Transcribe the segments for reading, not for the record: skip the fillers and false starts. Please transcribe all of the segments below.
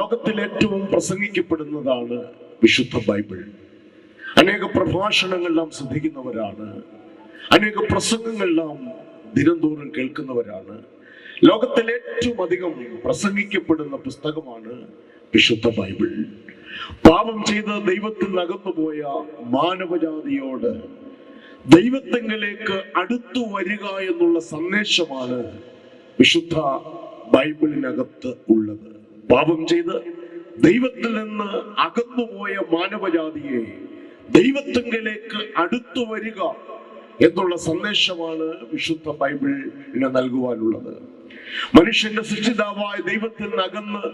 ലോകത്തിൽ ഏറ്റവും പ്രസംഗിക്കപ്പെടുന്നതാണ് വിശുദ്ധ ബൈബിൾ. അനേക പ്രഭാഷണങ്ങൾ നാം ശ്രദ്ധിക്കുന്നവരാണ്, അനേക പ്രസംഗങ്ങൾ നാം ദിനംതോറും കേൾക്കുന്നവരാണ്. ലോകത്തിൽ ഏറ്റവും അധികം പ്രസംഗിക്കപ്പെടുന്ന പുസ്തകമാണ് വിശുദ്ധ ബൈബിൾ. പാപം ചെയ്ത് ദൈവത്തിൽ അകന്നുപോയ മാനവജാതിയോട് ദൈവത്തിങ്കലേക്ക് അടുത്തു വരിക എന്നുള്ള സന്ദേശമാണ് വിശുദ്ധ ബൈബിളിനകത്ത് ഉള്ളത്. പാപം ചെയ്ത് ദൈവത്തിൽ നിന്ന് അകന്നുപോയ മാനവജാതിയെ ദൈവത്തിങ്കലേക്ക് അടുത്തു വരിക എന്നുള്ള സന്ദേശമാണ് വിശുദ്ധ ബൈബിളിന് നൽകുവാനുള്ളത്. മനുഷ്യന്റെ സൃഷ്ടിതാവായ ദൈവത്തിൽ നിന്ന് അകന്ന്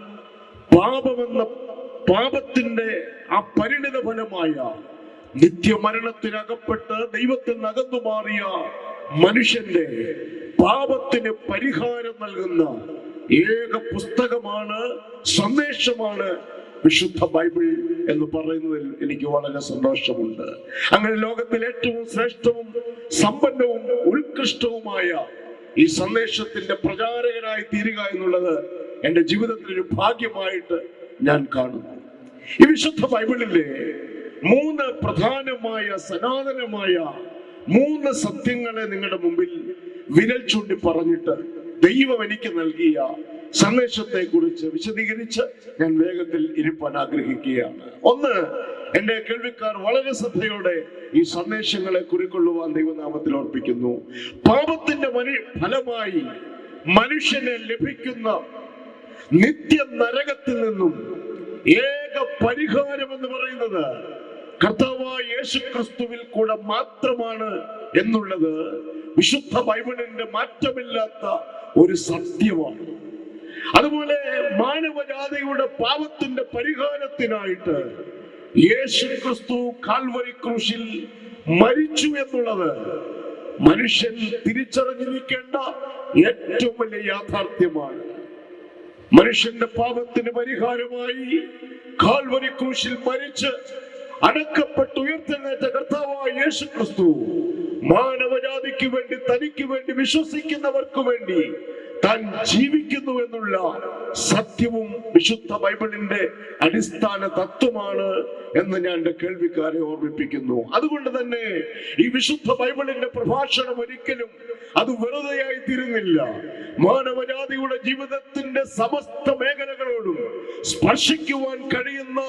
പാപത്തിന്റെ ആ പരിണിത ഫലമായ നിത്യമരണത്തിനകപ്പെട്ട് ദൈവത്തിൽ നിന്ന് അകന്നു മാറിയ മനുഷ്യന്റെ പാപത്തിന് പരിഹാരം നൽകുന്ന ഏക പുസ്തകമാണ്, സന്ദേശമാണ് വിശുദ്ധ ബൈബിൾ എന്ന് പറയുന്നതിൽ എനിക്ക് വളരെ സന്തോഷമുണ്ട്. അങ്ങനെ ലോകത്തിൽ ഏറ്റവും ശ്രേഷ്ഠവും സമ്പന്നവും ഉത്കൃഷ്ടവുമായ ഈ സന്ദേശത്തിന്റെ പ്രചാരകനായി തീരുക എന്നുള്ളത് എൻ്റെ ജീവിതത്തിൽ ഒരു ഭാഗ്യമായിട്ട് ഞാൻ കാണുന്നു. ഈ വിശുദ്ധ ബൈബിളിലെ 3 പ്രധാനമായ സനാതനമായ 3 സത്യങ്ങളെ നിങ്ങളുടെ മുമ്പിൽ വിരൽ ചൂണ്ടി പറഞ്ഞിട്ട് ദൈവം എനിക്ക് നൽകിയ സന്ദേശത്തെ കുറിച്ച് വിശദീകരിച്ച് ഞാൻ വേഗത്തിൽ ഇരിപ്പാൻ ആഗ്രഹിക്കുകയാണ്. ഒന്ന്, എന്റെ കേൾവിക്കാർ വളരെ ശ്രദ്ധയോടെ ഈ സന്ദേശങ്ങളെ കുറിക്കൊള്ളുവാൻ ദൈവനാമത്തിൽ ഓർപ്പിക്കുന്നു. പാപത്തിന്റെ ഫലമായി മനുഷ്യന് ലഭിക്കുന്ന നിത്യ നരകത്തിൽ നിന്നും ഏക പരിഹാരം എന്ന് പറയുന്നത് കർത്താവായ യേശുക്രിസ്തുവിൽ കൂടെ മാത്രമാണ് എന്നുള്ളത് വിശുദ്ധ ബൈബിളിന്റെ മാറ്റമില്ലാത്ത ഒരു സത്യമാണ്. അതുപോലെ മാനവജാതിയുടെ പാപത്തിന്റെ പരിഹാരത്തിനായിട്ട് യേശുക്രിസ്തു കാൽവരി ക്രൂശിൽ മരിച്ചു എന്നുള്ളത് മനുഷ്യൻ തിരിച്ചറിഞ്ഞിരിക്കേണ്ട ഏറ്റവും വലിയ യാഥാർത്ഥ്യമാണ്. മനുഷ്യന്റെ പാപത്തിന് പരിഹാരമായി കാൽവരി ക്രൂശിൽ മരിച്ച് അടക്കപ്പെട്ട് ഉയർത്തെഴുന്നേറ്റ കർത്താവായ യേശുക്രിസ്തു മാനവജാതിക്ക് വേണ്ടി, തനിക്ക് വേണ്ടി വിശ്വസിക്കുന്നവർക്ക് വേണ്ടി താൻ ജീവിക്കുന്നു എന്നുള്ള സത്യവും വിശുദ്ധ ബൈബിളിന്റെ അടിസ്ഥാന തത്വമാണ് എന്ന് ഞാൻ എൻ്റെ കേൾവിക്കാരെ ഓർമ്മിപ്പിക്കുന്നു. അതുകൊണ്ട് തന്നെ ഈ വിശുദ്ധ ബൈബിളിന്റെ പ്രഭാഷണം ഒരിക്കലും അത് വെറുതെയായി തീരുന്നില്ല. മാനവജാതിയുടെ ജീവിതത്തിന്റെ സമസ്ത മേഖലകളോടും സ്പർശിക്കുവാൻ കഴിയുന്ന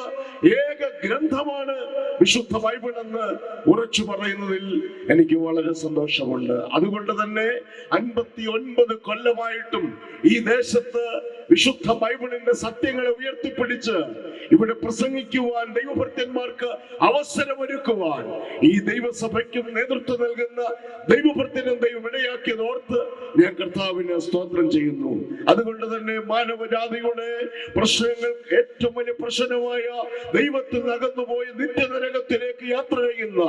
ഏക ഗ്രന്ഥമാണ് വിശുദ്ധ ബൈബിൾ എന്ന് ഉറച്ചു പറയുന്നതിൽ എനിക്ക് വളരെ സന്തോഷമുണ്ട്. അതുകൊണ്ട് തന്നെ 59 കൊല്ലമായിട്ടും ഈ ദേശത്ത് വിശുദ്ധ ബൈബിളിന്റെ സത്യങ്ങളെ ഉയർത്തിപ്പിടിച്ച് ഇവിടെ പ്രസംഗിക്കുവാൻ ദൈവഭൃത്യന്മാർക്ക് അവസരമൊരുക്കുവാൻ ഈ ദൈവസഭയ്ക്കും നേതൃത്വം നൽകുന്ന ദൈവഭൃത്യനും ദൈവം ഇടയാക്കിയത് ഓർത്ത് ഞാൻ കർത്താവിന് സ്തോത്രം ചെയ്യുന്നു. അതുകൊണ്ട് തന്നെ മാനവജാതിയുടെ പ്രശ്നങ്ങൾ ഏറ്റവും വലിയ പ്രശ്നമായ ദൈവത്തിൽ അകന്നുപോയി നിത്യനരകത്തിലേക്ക് യാത്ര ചെയ്യുന്ന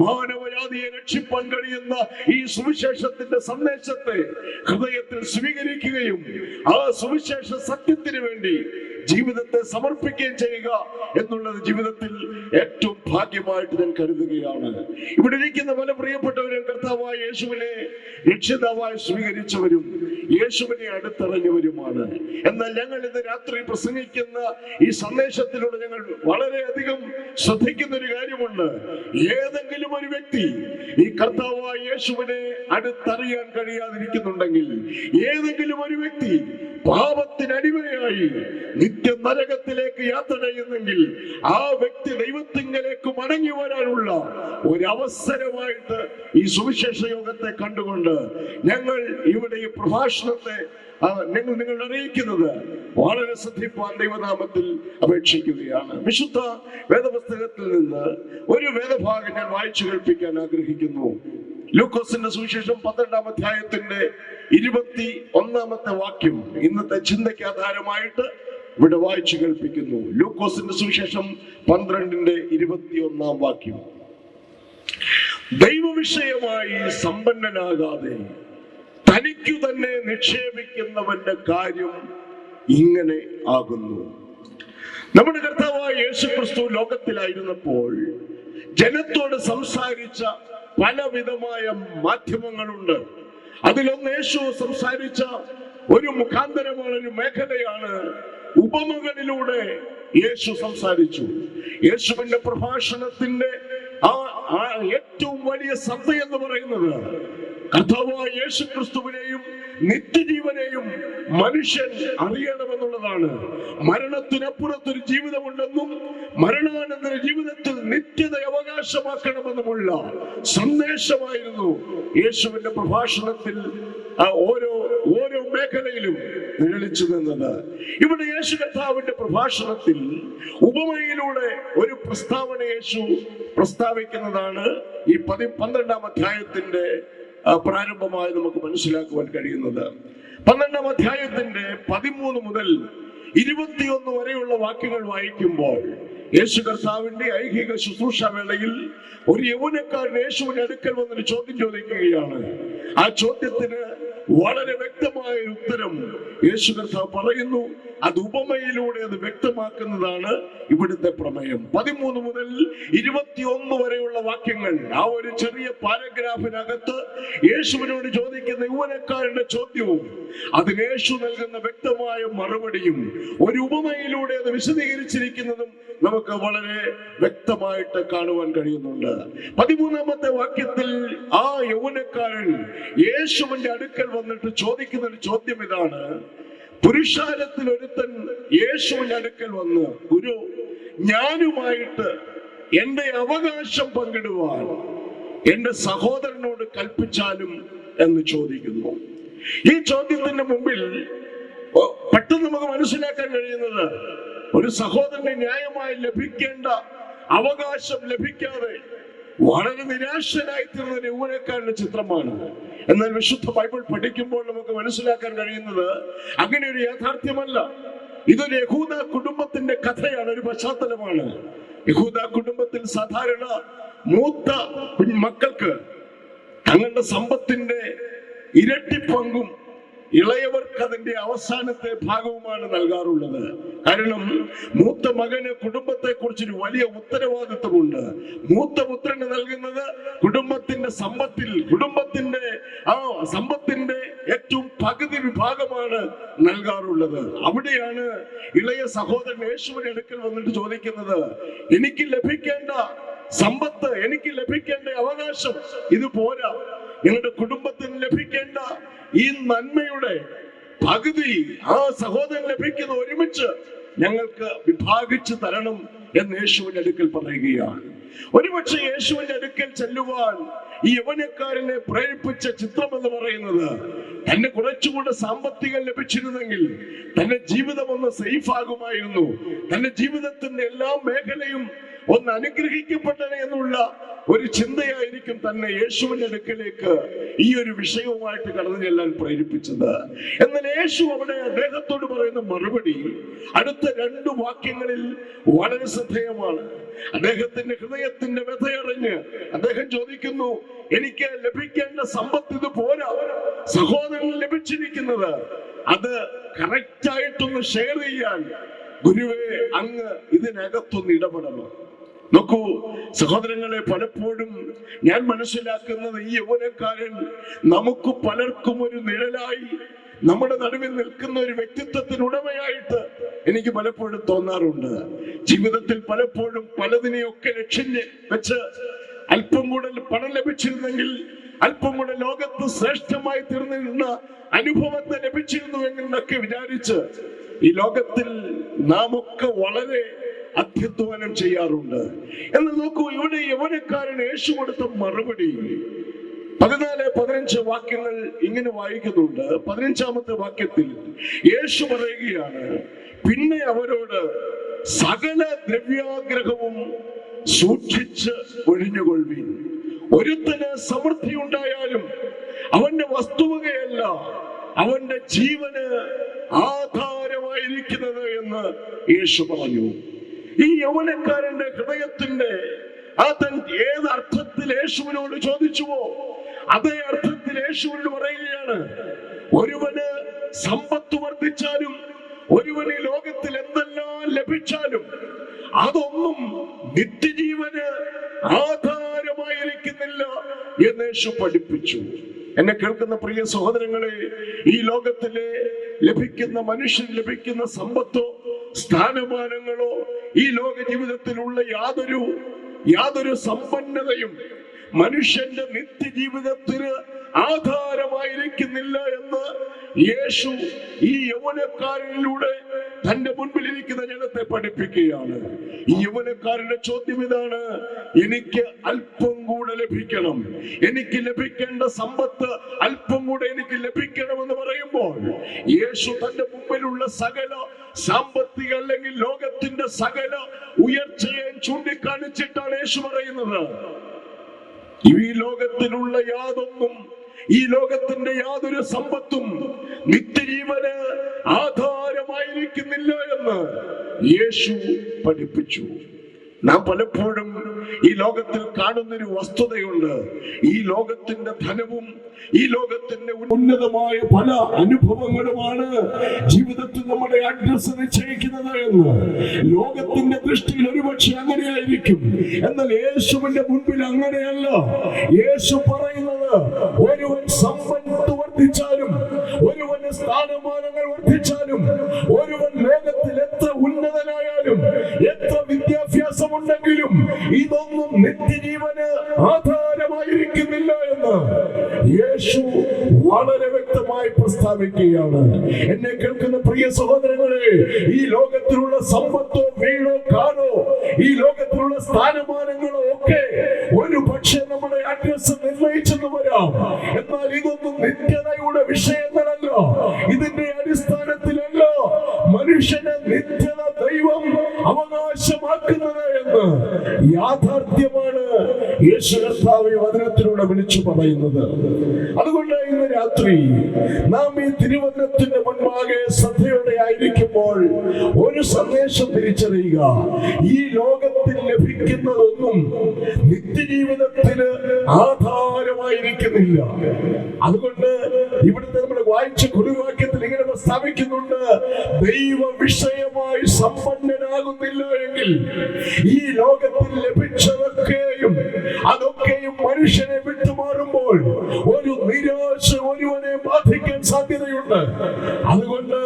മാനവജാതിയെ രക്ഷിപ്പാൻ കഴിയുന്ന ഈ സുവിശേഷത്തിന്റെ സന്ദേശത്തെ ഹൃദയത്തിൽ സ്വീകരിക്കുകയും ആ സുവിശേഷ സത്യത്തിന് വേണ്ടി ജീവിതത്തെ സമർപ്പിക്കുകയും ചെയ്യുക എന്നുള്ളത് ജീവിതത്തിൽ ഏറ്റവും ഭാഗ്യമായിട്ട് ഞാൻ കരുതുകയാണ്. ഇവിടെ ഇരിക്കുന്ന പല പ്രിയപ്പെട്ടവരും കർത്താവായ യേശുവിനെ രക്ഷിതാവായി സ്വീകരിച്ചവരും യേശുവിനെ അടുത്തറിഞ്ഞവരുമാണ്. എന്നാൽ ഞങ്ങൾ ഇന്ന് രാത്രി പ്രസംഗിക്കുന്ന ഈ സന്ദേശത്തിലൂടെ ഞങ്ങൾ വളരെയധികം ശ്രദ്ധിക്കുന്ന ഒരു കാര്യമുണ്ട്. ഏതെങ്കിലും ഒരു വ്യക്തി ഈ കർത്താവായ യേശുവിനെ അടുത്തറിയാൻ കഴിയാതിരിക്കുന്നുണ്ടെങ്കിൽ, ഏതെങ്കിലും ഒരു വ്യക്തി പാപത്തിനടിമയായി നിത്യ നരകത്തിലേക്ക് യാത്ര ചെയ്യുന്നെങ്കിൽ, ആ വ്യക്തി ദൈവത്തിങ്കലേക്ക് മടങ്ങി വരാനുള്ള ഒരു അവസരമായിട്ട് ഈ സുവിശേഷ യോഗത്തെ കണ്ടുകൊണ്ട് ഞങ്ങൾ ഇവിടെ ഈ പ്രഭാഷണത്തെ നിങ്ങൾ അറിയിക്കുന്നത് വളരെ ശ്രദ്ധിപ്പാൻ ദൈവനാമത്തിൽ അപേക്ഷിക്കുകയാണ്. വിശുദ്ധ വേദപുസ്തകത്തിൽ നിന്ന് ഒരു വേദഭാഗം ഞാൻ വായിച്ചു കേൾപ്പിക്കാൻ ആഗ്രഹിക്കുന്നു. ലൂക്കോസിന്റെ സുവിശേഷം 12-ാം അധ്യായത്തിന്റെ 21-ാമത്തെ വാക്യം ഇന്നത്തെ ചിന്തയ്ക്ക് ആധാരമായിട്ട് ഇവിടെ വായിച്ചു കേൾപ്പിക്കുന്നു. ലൂക്കോസിന്റെ സുവിശേഷം 12-ന്റെ 21-ാം വാക്യം. ദൈവവിഷയമായി സമ്പന്നനാകാതെ തനിക്കു തന്നെ നിക്ഷേപിക്കുന്നവന്റെ കാര്യം ഇങ്ങനെ ആകുന്നു. നമ്മുടെ കർത്താവായ യേശുക്രിസ്തു ലോകത്തിലായിരുന്നപ്പോൾ ജനത്തോട് സംസാരിച്ച പലവിധമായ മാധ്യമങ്ങളുണ്ട്. അതിലൊന്ന് യേശു സംസാരിച്ച ഒരു മുഖാന്തരമാണ്, ഒരു മേഖലയാണ് ഉപമകളിലൂടെ യേശു സംസാരിച്ചു. യേശുവിന്റെ പ്രഭാഷണത്തിന്റെ ആ ഏറ്റവും വലിയ സത്യം എന്ന് പറയുന്നത് കർത്താവായ യേശു ക്രിസ്തുവിനെയും നിത്യജീവനെയും മനുഷ്യൻ അറിയണമെന്നുള്ളതാണ്. മരണത്തിനപ്പുറത്തൊരു ജീവിതമുണ്ടെന്നും മരണാനന്തര ജീവിതത്തിൽ നിത്യത അവകാശമാക്കണമെന്നുമുള്ള സന്ദേശമായിരുന്നു യേശുവിന്റെ പ്രഭാഷണത്തിൽ ഓരോ മേഖലയിലും നിഴലിച്ചു നിന്നത്. ഇവിടെ യേശു കർത്താവിന്റെ പ്രഭാഷണത്തിൽ ഉപമയിലൂടെ ഒരു പ്രസ്താവന യേശു പ്രസ്താവിക്കുന്നതാണ് ഈ 12-ാം അധ്യായത്തിന്റെ പ്രാരംഭമായി നമുക്ക് മനസ്സിലാക്കുവാൻ കഴിയുന്നത്. 12-ാം അധ്യായത്തിന്റെ 13 മുതൽ 21 വരെയുള്ള വാക്യങ്ങൾ വായിക്കുമ്പോൾ യേശു കർത്താവിന്റെ ഐഹിക ശുശ്രൂഷ വേളയിൽ ഒരു യൗവനക്കാരൻ യേശുവിന്റെ അടുക്കൽ വന്നൊരു ചോദ്യം ചോദിക്കുകയാണ്. ആ ചോദ്യത്തിന് വളരെ വ്യക്തമായ ഒരു ഉത്തരം യേശു കർത്താവ് പറയുന്നു. അത് ഉപമയിലൂടെ അത് വ്യക്തമാക്കുന്നതാണ് ഇവിടുത്തെ പ്രമേയം. 13 മുതൽ 21 വരെയുള്ള വാക്യങ്ങൾ, ആ ഒരു ചെറിയ പാരഗ്രാഫിനകത്ത് യേശുവിനോട് ചോദിക്കുന്ന യൗവനക്കാരന്റെ ചോദ്യവും അതിന് യേശു നൽകുന്ന വ്യക്തമായ മറുപടിയും ഒരു ഉപമയിലൂടെ അത് വിശദീകരിച്ചിരിക്കുന്നതും നമുക്ക് വളരെ വ്യക്തമായിട്ട് കാണുവാൻ കഴിയുന്നുണ്ട്. 13-ാമത്തെ വാക്യത്തിൽ ആ യൗവനക്കാരൻ യേശുവിന്റെ അടുക്കൽ വന്നിട്ട് ചോദിക്കുന്ന ഒരു ചോദ്യം ഇതാണ്. പുരുഷാരത്തിൽ ഒരുത്തൻ യേശുവിന്റെ അടുക്കൽ വന്ന്, ഗുരു, ഞാനുമായിട്ട് എന്റെ അവകാശം പങ്കിടുവാൻ എന്റെ സഹോദരനോട് കൽപ്പിച്ചാലും എന്ന് ചോദിക്കുന്നു. ഈ ചോദ്യത്തിന്റെ മുമ്പിൽ പെട്ടെന്ന് നമുക്ക് മനസ്സിലാക്കാൻ കഴിയുന്നത് ഒരു സഹോദരന് ന്യായമായി ലഭിക്കേണ്ട അവകാശം ലഭിക്കാതെ വളരെ നിരാശനായി തീർന്ന ഒരു യൗവനക്കാരന്റെ ചിത്രമാണ്. എന്നാൽ വിശുദ്ധ ബൈബിൾ പഠിക്കുമ്പോൾ നമുക്ക് മനസ്സിലാക്കാൻ കഴിയുന്നത് അങ്ങനെ ഒരു യാഥാർത്ഥ്യമല്ല. ഇതൊരു യഹൂദ കുടുംബത്തിന്റെ കഥയാണ്, ഒരു പശ്ചാത്തലമാണ്. യഹൂദ കുടുംബത്തിൽ സാധാരണ മൂത്ത മക്കൾക്ക് തങ്ങളുടെ സമ്പത്തിന്റെ ഇരട്ടി പങ്കും ഇളയവർക്ക് അതിന്റെ അവസാനത്തെ ഭാഗവുമാണ് നൽകാറുള്ളത്. കാരണം മൂത്ത മകന് കുടുംബത്തെ കുറിച്ചൊരു വലിയ ഉത്തരവാദിത്വമുണ്ട്. മൂത്ത പുത്രന് നൽകുന്നത് കുടുംബത്തിന്റെ സമ്പത്തിന്റെ ഏറ്റവും പകുതി വിഭാഗമാണ് നൽകാറുള്ളത്. അവിടെയാണ് ഇളയ സഹോദരൻ യേശുവിന്റെ അടുക്കൽ വന്നിട്ട് ചോദിക്കുന്നത്, എനിക്ക് ലഭിക്കേണ്ട സമ്പത്ത്, എനിക്ക് ലഭിക്കേണ്ട അവകാശം ഇത് പോരാ, ഞങ്ങളുടെ കുടുംബത്തിന് ലഭിക്കേണ്ട ഈ നന്മയുടെ പകുതി ആ സഹോദരൻ ലഭിക്കുന്ന ഒരുമിച്ച് ഞങ്ങൾക്ക് വിഭാഗിച്ചു തരണം എന്ന് യേശുവിന്റെ അടുക്കൽ പറയുകയാണ്. ഒരുപക്ഷെ യേശുവിന്റെ അടുക്കൽ ചെല്ലുവാൻ ഈ യൗവനക്കാരനെ പ്രേരിപ്പിച്ച ചിത്രം എന്ന് പറയുന്നത്, തന്നെ കുറച്ചുകൂടെ സാമ്പത്തികം ലഭിച്ചിരുന്നെങ്കിൽ തന്റെ ജീവിതം ഒന്ന് സേഫ് ആകുമായിരുന്നു, തന്റെ ജീവിതത്തിന്റെ എല്ലാ മേഖലയും ഒന്ന് അനുഗ്രഹിക്കപ്പെട്ടനെ എന്നുള്ള ഒരു ചിന്തയായിരിക്കും തന്നെ യേശുവിന്റെ അടുക്കലേക്ക് ഈ ഒരു വിഷയവുമായിട്ട് കടന്നു ചെല്ലാൻ പ്രേരിപ്പിച്ചത്. എന്നാൽ യേശു അവിടെ അദ്ദേഹത്തോട് പറയുന്ന മറുപടി അടുത്ത 2 വാക്യങ്ങളിൽ വളരെ ശ്രദ്ധേയമാണ്. അദ്ദേഹത്തിന്റെ ഹൃദയത്തിന്റെ വ്യഥയറിഞ്ഞ് അദ്ദേഹം ചോദിക്കുന്നു, എനിക്ക് ലഭിക്കേണ്ട സമ്പത്ത് ഇത് പോരാ, സഹോദരന് ലഭിച്ചിരിക്കുന്നത് അത് കറക്റ്റായിട്ടൊന്ന് ഷെയർ ചെയ്യാൻ ഗുരുവേ അങ്ങ് ഇതിനകത്തൊന്ന് ഇടപെടണം. നോക്കൂ സഹോദരങ്ങളെ, പലപ്പോഴും ഞാൻ മനസ്സിലാക്കുന്നത് ഈ യൗവനക്കാരൻ നമുക്ക് പലർക്കും ഒരു നിഴലായി നമ്മുടെ നടുവിൽ നിൽക്കുന്ന ഒരു വ്യക്തിത്വത്തിനുടമയായിട്ട് എനിക്ക് പലപ്പോഴും തോന്നാറുണ്ട്. ജീവിതത്തിൽ പലപ്പോഴും പലതിനെയൊക്കെ ലക്ഷ്യം വെച്ച് അല്പം കൂടെ പണം ലഭിച്ചിരുന്നെങ്കിൽ, അല്പം കൂടെ ലോകത്ത് ശ്രേഷ്ഠമായി തീർന്നിരുന്ന അനുഭവത്തെ ലഭിച്ചിരുന്നുവെങ്കിൽ എന്നൊക്കെ വിചാരിച്ച് ഈ ലോകത്തിൽ നാം ഒക്കെ വളരെ അധ്വാനം ചെയ്യാറുണ്ട്. എന്ന് നോക്കൂ, ഇവിടെ യൗവനക്കാരൻ യേശു കൊടുത്ത മറുപടി 14-15 വാക്യങ്ങൾ ഇങ്ങനെ വായിക്കുന്നുണ്ട്. 15-ാമത്തെ വാക്യത്തിൽ യേശു പറയുകയാണ്, പിന്നെ അവരോട് സകല ദ്രവ്യാഗ്രഹവും സൂക്ഷിച്ച് ഒഴിഞ്ഞുകൊള്ളുവിൻ. ഒരുത്തന് സമൃദ്ധി ഉണ്ടായാലും അവന്റെ വസ്തുവകയല്ല അവന്റെ ജീവന് ആധാരമായിരിക്കുന്നത് എന്ന് യേശു പറഞ്ഞു. ഈ യൗവനക്കാരന്റെ ഹൃദയത്തിന്റെ തൻ ഏത് അർത്ഥത്തിൽ യേശുവിനോട് ചോദിച്ചുവോ അതേ അർത്ഥത്തിൽ യേശുവിനോട് പറയുകയാണ്, ഒരുവന് സമ്പത്ത് വർദ്ധിച്ചാലും ഒരുവന് ഈ ലോകത്തിൽ എന്തെല്ലാം ലഭിച്ചാലും അതൊന്നും നിത്യജീവന് ആധാരമായിരിക്കുന്നില്ല എന്ന് യേശു പഠിപ്പിച്ചു. എന്നെ കേൾക്കുന്ന പ്രിയ സഹോദരങ്ങളെ, ഈ ലോകത്തിലെ ലഭിക്കുന്ന മനുഷ്യന് ലഭിക്കുന്ന സമ്പത്തോ സ്ഥാനമാനങ്ങളോ ഈ ലോക ജീവിതത്തിലുള്ള യാതൊരു സമ്പന്നതയും മനുഷ്യന്റെ നിത്യജീവിതത്തിന് ആധാരമായിരിക്കുന്നില്ല എന്ന് യേശു ഈ യൗവനക്കാരനിലൂടെ തന്റെ മുൻപിലിരിക്കുന്ന ജനത്തെ പഠിപ്പിക്കുകയാണ്. ഈ യൗവനക്കാരന്റെ ചോദ്യം ഇതാണ്: എനിക്ക് അല്പം കൂടെ ലഭിക്കണം, എനിക്ക് ലഭിക്കേണ്ട സമ്പത്ത് അല്പം കൂടെ എനിക്ക് ലഭിക്കണമെന്ന് പറയുമ്പോൾ യേശു തന്റെ മുമ്പിലുള്ള സകല സാമ്പത്തിക അല്ലെങ്കിൽ ലോകത്തിന്റെ സകല ഉയർച്ചയെ ചൂണ്ടിക്കാണിച്ചിട്ടാണ് യേശു പറയുന്നത്, ഈ ലോകത്തിലുള്ള യാതൊന്നും, ഈ ലോകത്തിന്റെ യാതൊരു സമ്പത്തും നിത്യജീവന് ആധാരമായിരിക്കുന്നില്ല എന്ന് യേശു പഠിപ്പിച്ചു. നാം പലപ്പോഴും ഈ ലോകത്തിൽ കാണുന്നൊരു വസ്തുതയുണ്ട്: ഈ ലോകത്തിന്റെ ധനവും ഈ ലോകത്തിന്റെ ഉന്നതമായ പല അനുഭവങ്ങളുമാണ് ജീവിതത്തിൽ നമ്മുടെ അഡ്രസ് നിശ്ചയിക്കുന്നത് എന്ന് ലോകത്തിന്റെ ദൃഷ്ടിയിൽ ഒരുപക്ഷെ അങ്ങനെയായിരിക്കും. എന്നാൽ യേശുവിന്റെ മുൻപിൽ അങ്ങനെയല്ല. യേശു പറയുന്നത്, ഒരുവൻ സമ്പത്ത് വർദ്ധിച്ചാലും, ഒരുവന് സ്ഥാനമാനങ്ങൾ വർദ്ധിച്ചാലും, ഒരുവൻ ലോകത്തിൽ എത്ര ഉന്നതനായാലും, എത്ര വിദ്യാഭ്യാസം ഉണ്ടെങ്കിലും ഇതൊന്നും നിത്യജീവന് ആധാരമായിരിക്കുന്നില്ല എന്ന് യേശു വളരെ വ്യക്തമായി പ്രസ്താവിക്കുകയാണ്. എന്നെ കേൾക്കുന്ന പ്രിയ സഹോദരങ്ങളെ, ഈ ലോകത്തിലുള്ള സമ്പത്തോ വീടോ കാറോ ഈ ലോകത്തിലുള്ള സ്ഥാനമാനങ്ങളോ ഒക്കെ ഒരു പക്ഷേ നമ്മുടെ അഡ്രസ് നിർണയിച്ചെന്ന് വരാം. എന്നാൽ ഇതൊന്നും നിത്യതയുടെ വിഷയങ്ങളല്ല. ഇതിന്റെ അടിസ്ഥാനത്തിലല്ല മനുഷ്യനെ നിത്യത ദൈവം അവകാശമാക്കുന്നത് എന്ന് യാഥാർത്ഥ്യമാണ് യേശു കർത്താവ് വചനത്തിലൂടെ വിളിച്ചു പറയുന്നത്. അതുകൊണ്ട് ഇന്ന് രാത്രി നാം ഈ തിരുവചനത്തിന്റെ മുൻപാകെ ശ്രദ്ധയോടെ ആയിരിക്കുമ്പോൾ ഒരു സന്ദേശം തിരിച്ചറിയുക: ഈ ലോകത്തിൽ ലഭിക്കുന്നതൊന്നും നിത്യജീവിതത്തിന് ആധാരമായിരിക്കുന്നില്ല. അതുകൊണ്ട് ഇവിടുത്തെ നമ്മൾ വായിച്ച കുറിവാക്യത്തിൽ ഇങ്ങനെ പ്രസ്താവിക്കുന്നുണ്ട്: ദൈവ വിഷയമായി സമ്പന്നനാകുന്നില്ല എങ്കിൽ ഈ ലോകത്തിൽ ലഭിച്ചതൊക്കെയും അതൊക്കെയും മനുഷ്യനെ വിട്ടുമാറുമ്പോൾ ഒരു നിരാശ ഒരുവനെ ബാധിക്കാൻ സാധ്യതയുണ്ട്. അതുകൊണ്ട്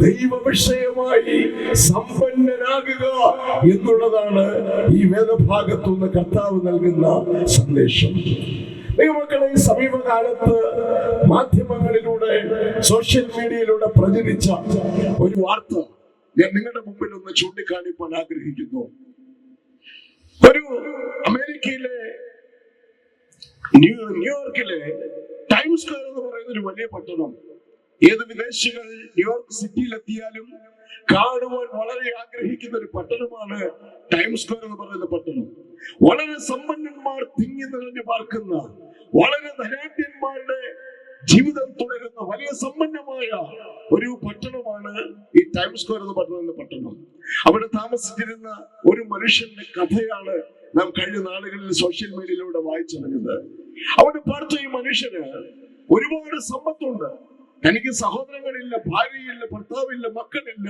ദൈവ വിഷയമായി സമ്പന്നനാകുക എന്നുള്ളതാണ് ഈ വേദഭാഗത്തുനിന്ന് കർത്താവ് നൽകുന്ന സന്ദേശം. ദൈവമക്കളെ, ഈ സമീപകാലത്ത് മാധ്യമങ്ങളിലൂടെ സോഷ്യൽ മീഡിയയിലൂടെ പ്രചരിച്ച ഒരു വാർത്ത ഞാൻ നിങ്ങളുടെ മുമ്പിൽ ഒന്ന് ചൂണ്ടിക്കാണിക്കാൻ ആഗ്രഹിക്കുന്നു. ഒരു അമേരിക്കയിലെ ന്യൂയോർക്കിലെ ടൈംസ് സ്ക്വയർ എന്ന് പറയുന്ന ഒരു വലിയ പട്ടണം, ഏത് വിദേശികൾ ന്യൂയോർക്ക് സിറ്റിയിലെത്തിയാലും കാണുവാൻ വളരെ ആഗ്രഹിക്കുന്ന ഒരു പട്ടണമാണ് ടൈംസ് സ്ക്വയർ എന്ന് പറയുന്ന പട്ടണം. വളരെ സമ്പന്നന്മാർ തിങ്ങി നിറഞ്ഞു പാർക്കുന്ന, വളരെ ധനാഢ്യന്മാരുടെ ജീവിതം തുടരുന്ന വലിയ സമ്പന്നമായ ഒരു പട്ടണമാണ് ഈ ടൈംസ് സ്ക്വയർ എന്ന് പറയുന്ന പട്ടണം. അവിടെ താമസിച്ചിരുന്ന ഒരു മനുഷ്യന്റെ കഥയാണ് നാം കഴിഞ്ഞ നാളുകളിൽ സോഷ്യൽ മീഡിയയിലൂടെ വായിച്ചറിഞ്ഞത്. അവിടെ പാർത്ത ഈ മനുഷ്യന് ഒരുപാട് സമ്പത്തുണ്ട്. തനിക്ക് സഹോദരങ്ങളില്ല, ഭാര്യയില്ല, ഭർത്താവില്ല, മക്കളില്ല,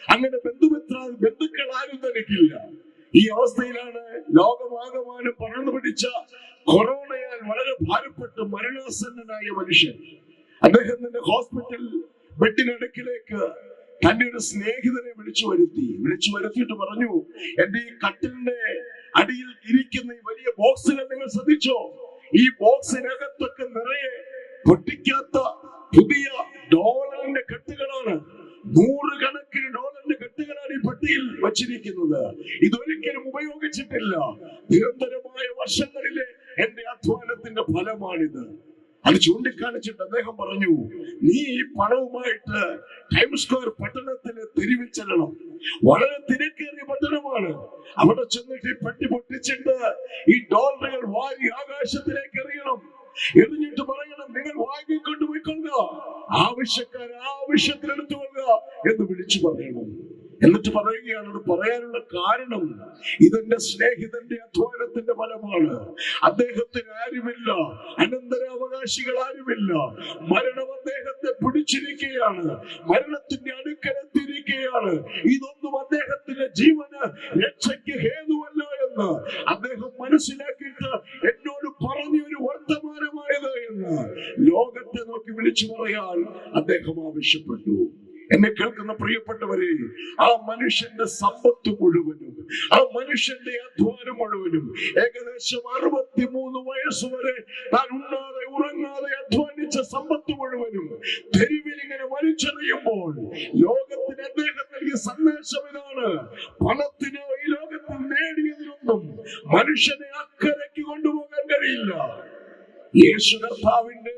അങ്ങനെ ബന്ധുക്കൾ ആരും തനിക്കില്ല. ഈ അവസ്ഥയിലാണ് ലോകമാകമാനം പടർന്നു പിടിച്ച കൊറോണയാൽ വളരെ ഭാരപ്പെട്ട് മരണാസന്നനായ മനുഷ്യൻ. അദ്ദേഹത്തിന്റെ ഹോസ്പിറ്റൽ ബെഡിനടുക്കിലേക്ക് തന്റെ ഒരു സ്നേഹിതനെ വിളിച്ചു വരുത്തിയിട്ട് പറഞ്ഞു: എന്റെ ഈ കട്ടിലിന്റെ അടിയിൽ ഇരിക്കുന്ന ഈ വലിയ ബോക്സുകൾ നിങ്ങൾ ശ്രദ്ധിച്ചോ? ഈ ബോക്സിനകത്തൊക്കെ നിറയെ പൊട്ടിക്കാത്ത പുതിയ ഡോളറിന്റെ കെട്ടുകളാണ്. 100 കണക്കിന് ഡോളറിന്റെ കെട്ടുകളാണ് ഈ പെട്ടിയിൽ വച്ചിരിക്കുന്നത്. ഇതൊരിക്കലും ഉപയോഗിച്ചിട്ടില്ല. നിരന്തരമായ വർഷങ്ങളിലെ എന്റെ അധ്വാനത്തിന്റെ ഫലമാണിത്. അത് ചൂണ്ടിക്കാണിച്ചിട്ട് അദ്ദേഹം പറഞ്ഞു: നീ ഈ പണവുമായിട്ട് ടൈംസ് സ്ക്വയർ പട്ടണത്തിന് തെരുവിൽ ചെല്ലണം. വളരെ തിരക്കേറിയ പട്ടണമാണ്. അവിടെ ചെന്നിട്ട് ഈ പെട്ടി പൊട്ടിച്ചിട്ട് ഈ ഡോളറുകൾ വാരി ആകാശത്തിലേക്ക് എറിയണം. എറിഞ്ഞിട്ട് പറയണം: നിങ്ങൾ വാങ്ങിക്കൊണ്ട് പോയിക്കൊള്ളുക, ആവശ്യക്കാർ ആവശ്യത്തിനെടുത്തുകൊള്ളുക എന്ന് വിളിച്ചു പറയണം. എന്നിട്ട് പറയുകയാണ്, അത് പറയാനുള്ള കാരണം ഇതെന്റെ സ്നേഹിതന്റെ അധ്വാനത്തിന്റെ ഫലമാണ്. അദ്ദേഹത്തിന് ആരുമില്ല, അനന്തരാവകാശികൾ ആരുമില്ല. മരണം അദ്ദേഹത്തെ പിടിച്ചിരിക്കുകയാണ്, മരണത്തിന്റെ അടുക്കലെത്തിയിരിക്കുകയാണ്. ഇതൊന്നും അദ്ദേഹത്തിന്റെ ജീവന് രക്ഷയ്ക്ക് ഹേതുവല്ല എന്ന് അദ്ദേഹം മനസ്സിലാക്കിയിട്ട് എന്നോട് പറഞ്ഞൊരു വർത്തമാനമായത് എന്ന് ലോകത്തെ നോക്കി വിളിച്ചു പറയാൻ അദ്ദേഹം ആവശ്യപ്പെട്ടു. എന്നെ കേൾക്കുന്ന പ്രിയപ്പെട്ടവരെ, ആ മനുഷ്യന്റെ സമ്പത്ത് മുഴുവനും, ആ മനുഷ്യന്റെ അധ്വാനം മുഴുവനും, ഏകദേശം 63 വയസ്സ് വരെ താൻ ഉണ്ണാതെ ഉറങ്ങാതെ അധ്വാനിച്ച സമ്പത്ത് മുഴുവനും തെരുവിൽ ഇങ്ങനെ വലിച്ചെറിയുമ്പോൾ ലോകത്തിന് അദ്ദേഹം നൽകിയ സന്ദേശം ഇതാണ്: പണത്തിനോ ഈ ലോകത്തിൽ നേടിയതിനൊന്നും മനുഷ്യനെ അക്കരയ്ക്ക് കൊണ്ടുപോകാൻ കഴിയില്ല. യേശു കർത്താവിന്റെ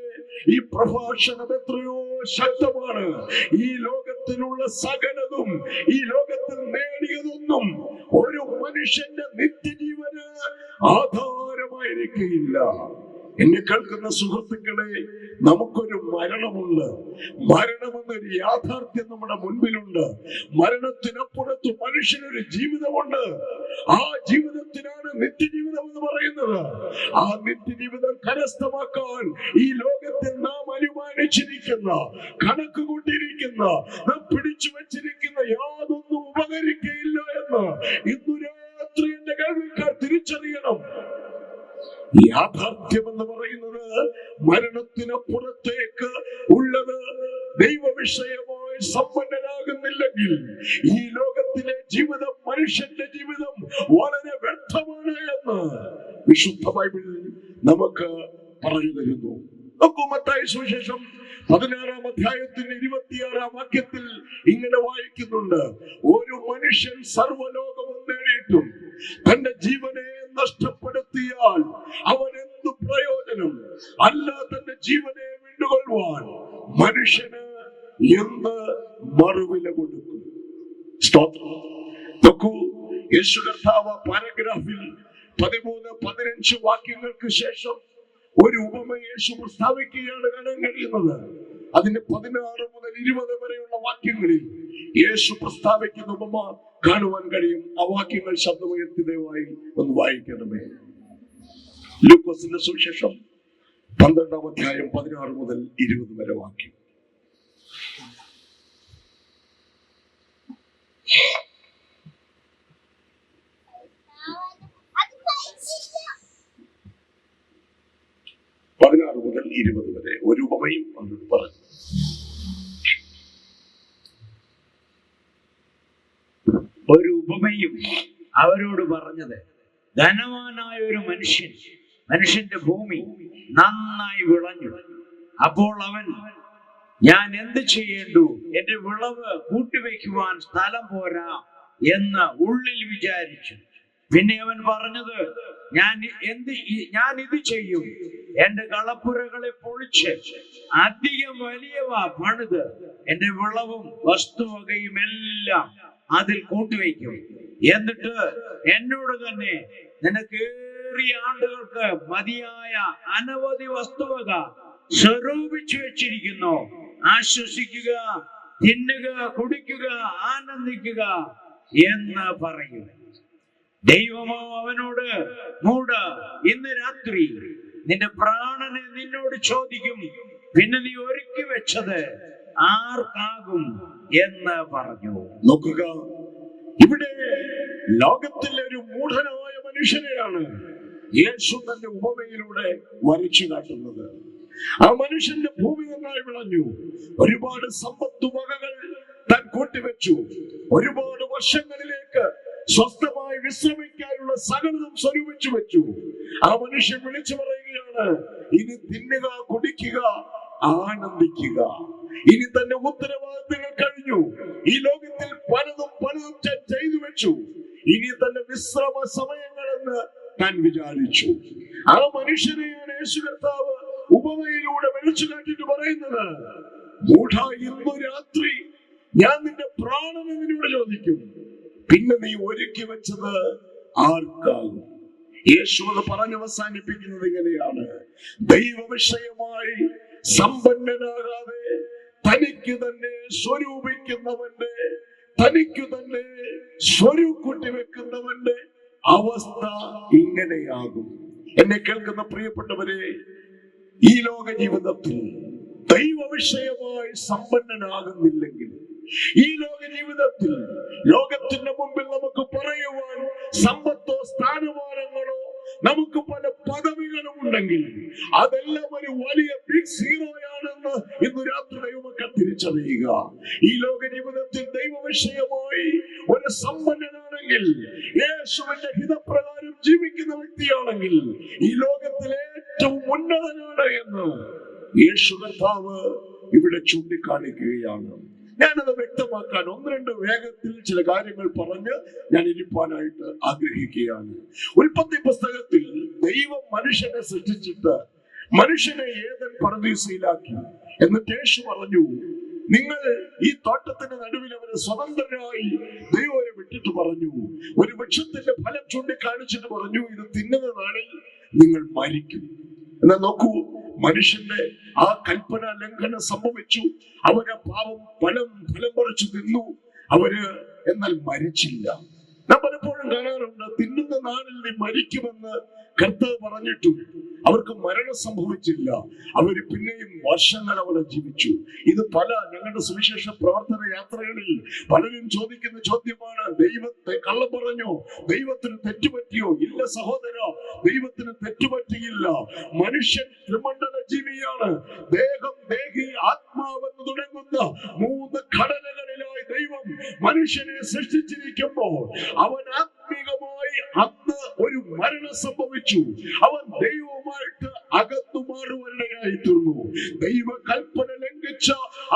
ഈ പ്രഭാഷണം എത്രയോ ശക്തമാണ്. ഈ ലോകത്തിലുള്ള സകലതും, ഈ ലോകത്തിൽ നേടിയതൊന്നും ഒരു മനുഷ്യന്റെ നിത്യജീവന് ആധാരമായിരിക്കില്ല. എന്നെ കേൾക്കുന്ന സുഹൃത്തുക്കളെ, നമുക്കൊരു മരണമുണ്ട്. മരണമെന്നൊരു യാഥാർത്ഥ്യം നമ്മുടെ മുൻപിലുണ്ട്. മരണത്തിനപ്പുറത്ത് മനുഷ്യനൊരു ജീവിതമുണ്ട്. ആ ജീവിതത്തിനാണ് നിത്യജീവിതം എന്ന് പറയുന്നത്. ആ നിത്യജീവിതം കരസ്ഥമാക്കാൻ ഈ ലോകത്തിൽ നാം അനുമാനിച്ചിരിക്കുന്ന, കണക്ക് കൂട്ടിയിരിക്കുന്ന, നാം പിടിച്ചു വച്ചിരിക്കുന്ന യാതൊന്നും ഉപകരിക്കയില്ല എന്ന് ഇന്നു രാത്രി എന്റെ കേൾവിക്കാർ തിരിച്ചറിയണം. യാഥാർത്ഥ്യം എന്ന് പറയുന്നത് മരണത്തിനപ്പുറത്തേക്ക് ഉള്ളത് ദൈവവിഷയമായി സമ്പന്നനാകുന്നില്ലെങ്കിൽ ഈ ലോകത്തിലെ ജീവിതം, മനുഷ്യന്റെ ജീവിതം വളരെ വ്യർത്ഥമാണ് എന്ന് വിശുദ്ധ ബൈബിൾ നമുക്ക് പറഞ്ഞു തരുന്നു. നോക്കൂ, മത്തായി സുവിശേഷം 16-ാം അധ്യായത്തിന്റെ 26-ാം വാക്യത്തിൽ ഇങ്ങനെ വായിക്കുന്നുണ്ട്: ഒരു മനുഷ്യൻ സർവ്വലോകവും നേടിയിട്ടും തന്റെ ജീവനെ നഷ്ടപ്പെടുത്തിയാൽ അവൻ എന്തു പ്രയോജനം? അല്ല, തന്റെ ജീവനെ വീണ്ടുകൊള്ളുവാൻ മനുഷ്യന് എന്ത് മറുവില കൊടുക്കും? സ്തോത്രം. നോക്കൂ, യേശു കർത്താവ് പാരഗ്രാഫിൽ 13-15 വാക്യങ്ങൾക്ക് ശേഷം ഒരു ഉപമ യേശു പ്രസ്താവിക്കുകയാണ് കാണാൻ കഴിയുന്നത്. അതിന്റെ 16 മുതൽ 20 വരെയുള്ള വാക്യങ്ങളിൽ യേശു പ്രസ്താവിക്കുന്ന ഉപമ കാണുവാൻ കഴിയും. ആ വാക്യങ്ങൾ ശബ്ദമുയർത്തി ദയവായി ഒന്ന് വായിക്കണമേ. ലൂക്കോസിന്റെ സുവിശേഷം 12-ാം അധ്യായം 16 മുതൽ 20 വരെ വാക്യം. മുതൽ 20 വരെ ഒരു ഉപമയും അവരോട് പറഞ്ഞു. ഒരു ഉപമയും അവരോട് പറഞ്ഞത്: ധനവാനായ ഒരു മനുഷ്യന്റെ ഭൂമി നന്നായി വിളഞ്ഞു. അപ്പോൾ അവൻ, ഞാൻ എന്ത് ചെയ്യേണ്ടു? എന്റെ വിളവ് കൂട്ടിവെക്കുവാൻ സ്ഥലം പോരാ എന്ന് ഉള്ളിൽ വിചാരിച്ചു. പിന്നെ അവൻ പറഞ്ഞത്, ഞാൻ ഇത് ചെയ്യും: എന്റെ കളപ്പുരകളെ പൊളിച്ച് അധികം വലിയവ പണിത് എന്റെ വിളവും വസ്തുവകയും എല്ലാം അതിൽ കൂട്ടിവെക്കും. എന്നിട്ട് എന്നോട് തന്നെ, നിനക്കേറിയ ആണ്ടുകൾക്ക് മതിയായ അനവധി വസ്തുവക സ്വരൂപിച്ചു വെച്ചിരിക്കുന്നു. ആശ്വസിക്കുക, തിന്നുക, കുടിക്കുക, ആനന്ദിക്കുക എന്ന് പറയും. ദൈവമോ അവനോട്, മൂഢ, ഇന്ന് രാത്രി നിന്റെ പ്രാണനെ നിന്നോട് ചോദിക്കും. പിന്നെ നീ ഒരുക്കി വെച്ചത് ആർക്കാകും എന്ന് പറഞ്ഞു. നോക്കുക, ഇവിടെ ലോകത്തിലെ ഒരു മൂഢനായ മനുഷ്യനെയാണ് യേശു തന്റെ ഉപമയിലൂടെ വരച്ചു കാട്ടുന്നത്. ആ മനുഷ്യന്റെ ഭൂമി നന്നായി വിളഞ്ഞു. ഒരുപാട് സമ്പത്തു വകകൾ താൻ കൂട്ടിവെച്ചു. ഒരുപാട് വർഷങ്ങളിലേക്ക് സ്വസ്ഥമായി വിശ്രമിക്കാനുള്ള സകലതും സ്വരൂപിച്ചു വെച്ചു. ആ മനുഷ്യൻ വിളിച്ചു പറയുകയാണ്: ഇനി തിന്നുക, കുടിക്കുക, ആനന്ദിക്കുക. ഇനി തന്റെ ഉത്തരവാദിത്തങ്ങൾ കഴിഞ്ഞു. ഈ ലോകത്തിൽ പലതും ചെയ്തു വെച്ചു. ഇനി തന്റെ വിശ്രമ സമയങ്ങളെന്ന് താൻ വിചാരിച്ചു. ആ മനുഷ്യനെയാണ് യേശു കർത്താവ് ഉപമയിലൂടെ വിളിച്ചു കാട്ടിട്ട് പറയുന്നത്: മൂഢ, ഇന്നു രാത്രി ഞാൻ നിന്റെ പ്രാണനെ നിന്നോട് ചോദിക്കും. പിന്നെ നീ ഒരുക്കി വെച്ചത് ആർക്കാകും? യേശു അത് പറഞ്ഞ് അവസാനിപ്പിക്കുന്നത് ഇങ്ങനെയാണ്: ദൈവവിഷയമായി സമ്പന്നനാകാതെ തനിക്ക് തന്നെ സ്വരൂപിക്കുന്നവന്റെ, തനിക്ക് തന്നെ സ്വരൂകൂട്ടി വെക്കുന്നവന്റെ അവസ്ഥ ഇങ്ങനെയാകും. എന്നെ കേൾക്കുന്ന പ്രിയപ്പെട്ടവരെ, ഈ ലോക ജീവിതത്തിൽ ദൈവവിഷയമായി സമ്പന്നനാകുന്നില്ലെങ്കിൽ, ഈ ലോക ജീവിതത്തിൽ ലോകത്തിന്റെ മുമ്പിൽ നമുക്ക് പറയുവാൻ സമ്പത്തോ സ്ഥാനമാനങ്ങളോ നമുക്ക് പല പദവികളും ഉണ്ടെങ്കിൽ അതെല്ലാം ഒരു വലിയ ബിഗ് സീറോയാണ് എന്ന് ഇന്ന് രാത്രി ദൈവമക്കൾ തിരിച്ചറിയുക. ഈ ലോക ജീവിതത്തിൽ ദൈവവിഷയമായി ഒരു സമ്പന്നനാണെങ്കിൽ, യേശുവിന്റെ ഹിതപ്രകാരം ജീവിക്കുന്ന വ്യക്തിയാണെങ്കിൽ, ഈ ലോകത്തിലെ ഏറ്റവും ഉന്നതനാണ് എന്ന് യേശു കർത്താവ് ഇവിടെ ചൂണ്ടിക്കാണിക്കുകയാണ്. ഞാനത് വ്യക്തമാക്കാൻ ഒന്ന് രണ്ട് വേഗത്തിൽ ചില കാര്യങ്ങൾ പറഞ്ഞ് ഞാൻ ഇരിപ്പാനായിട്ട് ആഗ്രഹിക്കുകയാണ്. ഉൽപ്പത്തി പുസ്തകത്തിൽ ദൈവം മനുഷ്യനെ സൃഷ്ടിച്ചിട്ട് മനുഷ്യനെ ഏദൻ പർദീസയിലാക്കി. എന്നിട്ട് യേശു പറഞ്ഞു, നിങ്ങൾ ഈ തോട്ടത്തിന്റെ നടുവിൽ അവരെ സ്വതന്ത്രരായി ദൈവം അവരെ വിട്ടിട്ട് പറഞ്ഞു, ഒരു വൃക്ഷത്തിന്റെ ഫലം ചൂണ്ടിക്കാണിച്ചിട്ട് പറഞ്ഞു, ഇത് തിന്നുന്ന നാളിൽ നിങ്ങൾ മരിക്കും. എന്നാൽ നോക്കൂ, മനുഷ്യന്റെ ആ കൽപ്പന ലംഘനം സംഭവിച്ചു. അവരെ പാപം ഫലം പറിച്ചു തിന്നു. എന്നാൽ മരിച്ചില്ല. നാം പലപ്പോഴും കാണാറുണ്ട്, തിന്നുന്ന നാളിൽ നീ മരിക്കുമെന്ന് കർത്താവ് പറഞ്ഞിട്ടും അവർക്ക് മരണം സംഭവിച്ചില്ല. അവര് പിന്നെയും വർഷങ്ങൾ അവിടെ ജീവിച്ചു. ഇത് ഞങ്ങളുടെ സുവിശേഷ പ്രവർത്തന യാത്രകളിൽ പലരും ചോദിക്കുന്ന ചോദ്യമാണ്, ദൈവത്തെ കള്ളം പറഞ്ഞോ? ദൈവത്തിന് തെറ്റുപറ്റിയോ? ഇല്ല സഹോദര, ദൈവത്തിന് തെറ്റുപറ്റിയില്ല. മനുഷ്യൻ ത്രിമണ്ഡല ജീവിയാണ്. ദേഹം, ദേഹി, ആത്മാവെന്ന് തുടങ്ങുന്ന 3 ഘടനകളിലായി ദൈവം മനുഷ്യനെ സൃഷ്ടിച്ചിരിക്കുമ്പോൾ അവൻ ആത്മീകമായി അന്ന് ഒരു മരണം സംഭവിച്ചു. അവൻ ദൈവവുമായിട്ട് അകന്നു മാറുവാനിടയായി തീർന്നു. ദൈവ കൽപ്പന ലംഘിച്ച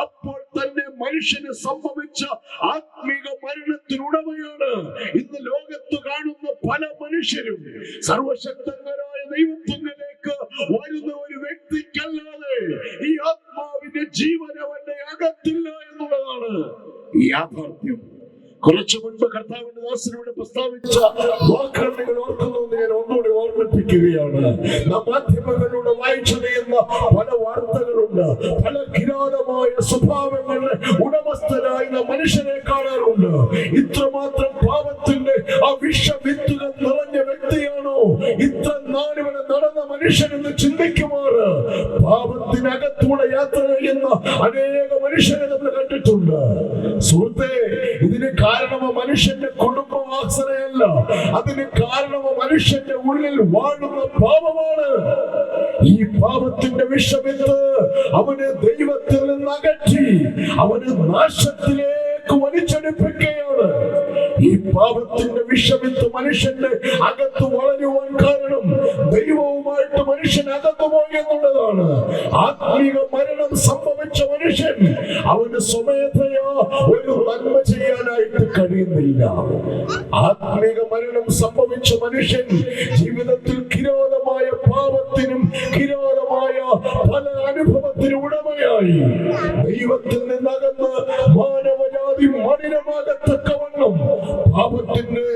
അപ്പോൾ തന്നെ മനുഷ്യന് സംഭവിച്ച ആത്മീക മരണത്തിനുടമയാണ് ഇന്ന് ലോകത്ത് കാണുന്ന പല മനുഷ്യരും. സർവശക്തനായ ദൈവത്തിലേക്ക് വരുന്ന ഒരു വ്യക്തിക്കല്ലാതെ ഈ ആത്മാവിന്റെ ജീവൻ അവന്റെ അകത്തില്ല എന്നുള്ളതാണ് യാഥാർത്ഥ്യം. കുറച്ചു മുൻപ് കർത്താവിന്റെ ദാസനോട് പ്രസ്താവിച്ച വാക്കുകൾ നിങ്ങൾ ഓർക്കുന്നുവെന്ന് ഞാൻ ഒന്നുകൂടി ഓർമ്മിപ്പിക്കുകയാണ്. നാം മാധ്യമങ്ങളിലൂടെ വായിച്ചറിയുന്ന പല വാർത്തകളുണ്ട്. പല കിരാതമായ സ്വഭാവങ്ങളുടെ ഉടമസ്ഥനായി നാം മനുഷ്യനെ കാണാറുണ്ട്. ഇത്രമാത്രം പാപത്തിന്റെ ആ വിഷവിത്തുകൾ നിറഞ്ഞ വ്യക്തിയാണോ ഇത്ര നാളിവിടെ നടന്ന മനുഷ്യനെന്ന് ചിന്തിക്കുമാറ് പാപത്തിനകത്തൂടെ യാത്ര ചെയ്യുന്ന അനേക മനുഷ്യരെ നമ്മൾ കണ്ടിട്ടുണ്ട്. സുഹൃത്തെ, ഇതിന് കാരണമോ മനുഷ്യന്റെ കുടുംബവാസനയല്ല, അതിന് കാരണമോ മനുഷ്യന്റെ ഉള്ളിൽ വാഴുന്ന പാപമാണ്. ഈ പാപത്തിന്റെ വിഷവിത്ത് അവനെ ദൈവത്തിൽ നിന്ന് അകറ്റി അവന് നാശത്തിലേക്ക് വലിച്ചെടുപ്പിക്കുകയാണ്. ഈ പാപത്തിന്റെ വിഷവിത്ത് മനുഷ്യന്റെ അകത്ത് വളരുവാൻ കാരണം ദൈവവുമായിട്ട് മനുഷ്യൻ അകത്തുപോയി എന്നുള്ളതാണ്. ആത്മീക മരണം സംഭവിച്ച മനുഷ്യൻ അവന് സ്വമേധയാ ഒരു നന്മ ചെയ്യാനായിട്ട് കഴിയുന്നില്ല. ആത്മീക മരണം സംഭവിച്ച മനുഷ്യൻ ജീവിതത്തിൽ കിരാതമായ പാപത്തിനും കിരാതമായ പല അനുഭവത്തിനും ഉടമയായി ദൈവത്തിൽ നിന്നകന്ന് മാനവജാതി മലിനമാകത്തക്കവണ്ണം പാപത്തിന്റെ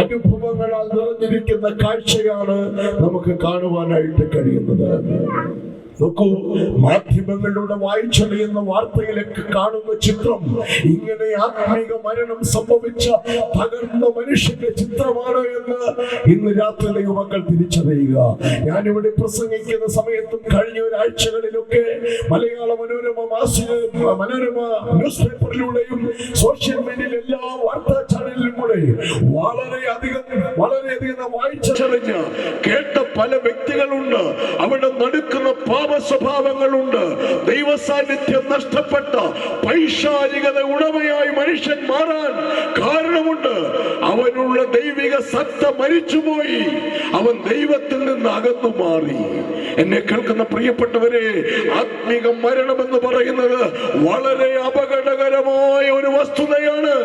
അനുഭവങ്ങളാൽ നിറഞ്ഞിരിക്കുന്ന കാഴ്ചയാണ് നമുക്ക് കാണുവാനായിട്ട് കഴിയുന്നത്. നോക്കൂ, മാധ്യമങ്ങളിലൂടെ വായിച്ചറിയുന്ന വാർത്തയിലൊക്കെ കാണുന്ന ചിത്രം ഇങ്ങനെ ആത്മീക മരണം സംഭവിച്ച തകർന്ന മനുഷ്യന്റെ ചിത്രമാണ് എന്ന് ഇന്ന് രാത്രി യുവാക്കൾ തിരിച്ചറിയുക. ഞാനിവിടെ പ്രസംഗിക്കുന്ന സമയത്തും കഴിഞ്ഞ ഒരാഴ്ചകളിലൊക്കെ മലയാള മനോരമ ന്യൂസ് പേപ്പറിലൂടെയും സോഷ്യൽ മീഡിയയിൽ എല്ലാ വാർത്താ ചാനലിലും കൂടെ വളരെയധികം വായിച്ചറിഞ്ഞ കേട്ട പല വ്യക്തികളുണ്ട്. അവിടെ നടക്കുന്ന സ്വഭാവങ്ങളുണ്ട്. ദൈവ സാന്നിധ്യം നഷ്ടപ്പെട്ട പൈശാചികത ഉടമയായി മനുഷ്യൻ മാറാൻ കാരണമുണ്ട്. അവനുള്ള ദൈവിക സത്ത മരിച്ചുപോയി. അവൻ ദൈവത്തിൽ നിന്ന് അകന്നു മാറി. എന്നെ കേൾക്കുന്ന പ്രിയപ്പെട്ടവരെ, ആത്മീക മരണം എന്ന് പറയുന്നത് വളരെ അപകടകരമായ ഒരു വസ്തുതയാണ്.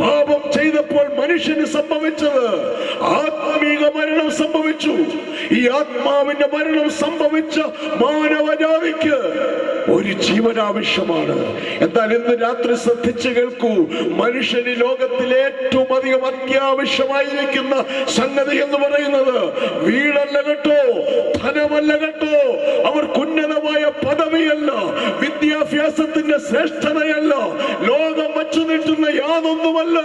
പാപം ചെയ്തപ്പോൾ മനുഷ്യന് സംഭവിച്ചത് ആത്മീക മരണം സംഭവിച്ചു. ഈ ആത്മാവിന്റെ മരണം സംഭവിച്ച മാനവജാതിക്ക് ഒരു ജീവൻ ആവശ്യമാണ്. എന്നാൽ ഇന്ന് രാത്രി ശ്രദ്ധിച്ചു കേൾക്കൂ, മനുഷ്യന് ലോകത്തിലെ ഏറ്റവും അധികം അത്യാവശ്യമായിരിക്കുന്ന സംഗതി എന്ന് പറയുന്നത് വീടല്ല കേട്ടോ, ധനമല്ല കേട്ടോ, അവർക്ക് ഉന്നതമായ പദവിയല്ല, വിദ്യാഭ്യാസത്തിന്റെ ശ്രേഷ്ഠതയല്ല, ലോകം വച്ചു നീട്ടുന്ന യാതൊന്നുമല്ല.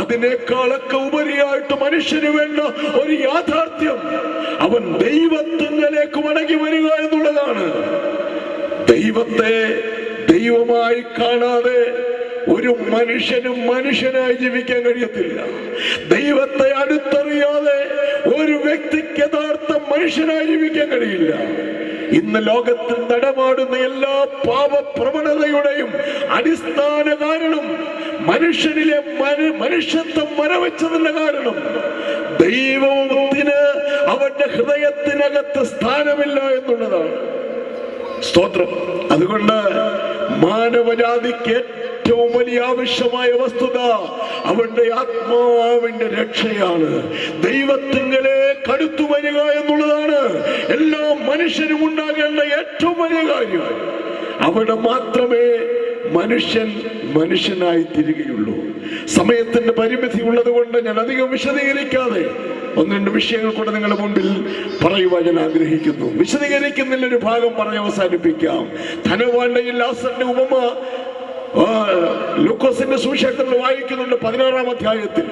അതിനേക്കാളൊക്കെ ഉപരിയായിട്ട് മനുഷ്യന് വേണ്ട ഒരു യാഥാർത്ഥ്യം അവൻ ദൈവത്തിലേക്ക് മടങ്ങി വരിക എന്നുള്ളതാണ്. ദൈവത്തെ ദൈവമായി കാണാതെ ഒരു മനുഷ്യനും മനുഷ്യനായി ജീവിക്കാൻ കഴിയത്തില്ല. ദൈവത്തെ അടുത്തറിയാതെ ഒരു വ്യക്തിക്ക് യഥാർത്ഥ മനുഷ്യനായി ജീവിക്കാൻ കഴിയില്ല. ഇന്ന് ലോകത്തിൽ നടമാടുന്ന എല്ലാ പാപപ്രവണതയുടെയും അടിസ്ഥാന കാരണം, മനുഷ്യനിലെ മനുഷ്യത്വം മരവിച്ചതിന്റെ കാരണം, ദൈവത്തിന് അവന്റെ ഹൃദയത്തിനകത്ത് സ്ഥാനമില്ല എന്നുള്ളതാണ്. സ്തോത്രം. അതുകൊണ്ട് മാനവജാതിക്ക് ഏറ്റവും വലിയ ആവശ്യമായ വസ്തുത അവന്റെ ആത്മാവിന്റെ രക്ഷയാണ്. ദൈവത്തിങ്കലേക്ക് അടുത്തു വരിക എന്നുള്ളതാണ് എല്ലാ മനുഷ്യനും ഉണ്ടാകേണ്ട ഏറ്റവും വലിയ കാര്യം. അവിടെ മാത്രമേ മനുഷ്യൻ മനുഷ്യനായി തീരുകയുള്ളൂ. സമയത്തിന്റെ പരിമിതി ഉള്ളത് കൊണ്ട് ഞാൻ അധികം വിശദീകരിക്കാതെ ഒന്ന് രണ്ട് വിഷയങ്ങൾ കൂടെ നിങ്ങളുടെ മുമ്പിൽ പറയുവാൻ ഞാൻ ആഗ്രഹിക്കുന്നു. വിശദീകരിക്കുന്നില്ല, ഒരു ഭാഗം പറഞ്ഞ് അവസാനിപ്പിക്കാം. ധനവാന്റെ ലാസറിന്റെ ഉപമ ലൂക്കോസിന്റെ സുവിശേഷത്തിൽ വായിക്കുന്നുണ്ട് 16-ാം അധ്യായത്തിൽ.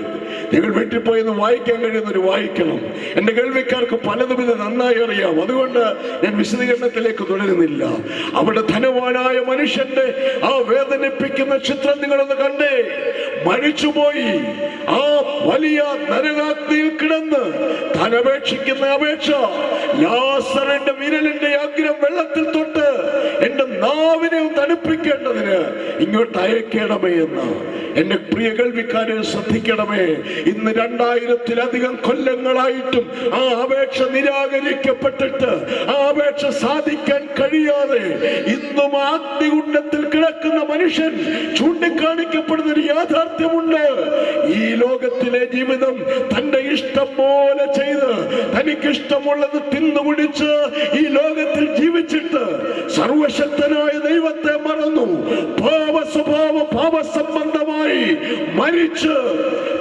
നിങ്ങൾ വീട്ടിൽ പോയി വായിക്കാൻ കഴിയുന്നവർ വായിക്കണം. എന്റെ കേൾവിക്കാർക്ക് പലതും ഇത് നന്നായി അറിയാം, അതുകൊണ്ട് ഞാൻ വിശദീകരണത്തിലേക്ക് തുടരുന്നില്ല. അവിടെ ധനവാനായ മനുഷ്യന്റെ ആ വേദനിപ്പിക്കുന്ന ചിത്രം നിങ്ങളൊന്ന് കണ്ടേ. മരിച്ചുപോയി ആ വലിയ നരകാഗ്നിയിൽ കിടന്ന് ധനപേക്ഷിക്കുന്ന അപേക്ഷ, ലാസറിന്റെ വിരലിന്റെ അഗ്രം വെള്ളത്തിൽ തൊട്ട് എന്റെ നാവിനെ തണുപ്പിക്കേണ്ടതിന് ഇങ്ങോട്ട് അയക്കണമേ എന്ന് എന്റെ പ്രിയ കേൾവിക്കാരെ ശ്രദ്ധിക്കണമേ. ഇന്ന് 2000-ത്തിലധികം കൊല്ലങ്ങളായിട്ടും ആ അപേക്ഷ നിരാകരിക്കപ്പെട്ടിട്ട് ആ അപേക്ഷ സാധിക്കാൻ കഴിയാതെ ഇന്നും അഗ്നികുണ്ഡത്തിൽ കിടക്കുന്ന മനുഷ്യൻ ചൂണ്ടിക്കാണിക്കപ്പെടുന്ന ഒരു യാഥാർത്ഥ്യമുണ്ട്. ഈ ലോകത്തിലെ ജീവിതം തന്റെ ഇഷ്ടം പോലെ ചെയ്ത് തനിക്കിഷ്ടമുള്ളത് തിന്നുപിടിച്ച് ഈ ലോകത്തിൽ ജീവിച്ചിട്ട് സർവശക്തനായ ദൈവത്തെ മറന്നു പാപസംബന്ധമായി മരിച്ച്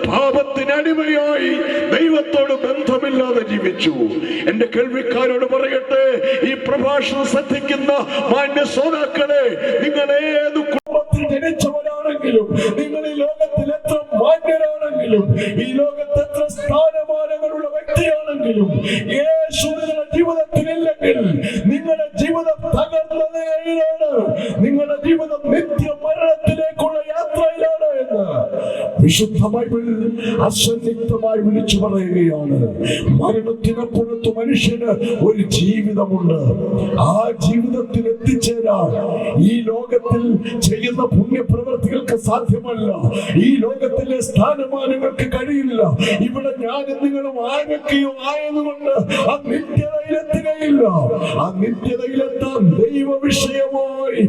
പാപത്തിനടിമയായി ദൈവത്തോട് ബന്ധമില്ലാതെ ജീവിച്ചു. എന്റെ കേൾവിക്കാരോട് പറയട്ടെ, ഈ പ്രഭാഷണം ശ്രദ്ധിക്കുന്ന മാന്യ ശ്രോതാക്കളെ, നിങ്ങൾ ഏത് കുടുംബത്തിൽ ജനിച്ചവരാണെങ്കിലും, നിങ്ങൾ ഈ ലോകത്തിൽ എത്ര മാന്യരാണെങ്കിലും, ഈ ലോകത്ത് എത്ര സ്ഥാനമാനങ്ങളുള്ള വ്യക്തിയാണെങ്കിലും, യേശു നിങ്ങളുടെ ജീവിതത്തിലില്ലെങ്കിൽ നിങ്ങളുടെ ജീവിതം തകർന്നതാണ്, നിങ്ങളുടെ ജീവിതം നിത്യമരണത്തിലേക്കുള്ള യാത്രയിലാണ് എന്ന് വിശുദ്ധ ബൈബിൾ അസന്നിഗ്ധമായി വിളിച്ചു പറയുകയാണ്. മരണത്തിനപ്പുറത്ത് മനുഷ്യന് ഒരു ജീവിതമുണ്ട്. ആ ജീവിതത്തിൽ എത്തിച്ചേരാൻ ഈ ലോകത്തിൽ ചെയ്യുന്ന പുണ്യപ്രവൃത്തികൾക്ക് സാധ്യമല്ല. ഈ ലോകത്തിലെ സ്ഥാനമാനങ്ങൾക്ക് കഴിയില്ല. ഇവിടെ ഞാനും നിങ്ങളും ആരൊക്കെയോ ആയതുകൊണ്ട് ആ നിത്യതയിലെത്തുകയില്ല. ആ നിത്യതയിലെത്താൻ ദൈവ വിഷയമായി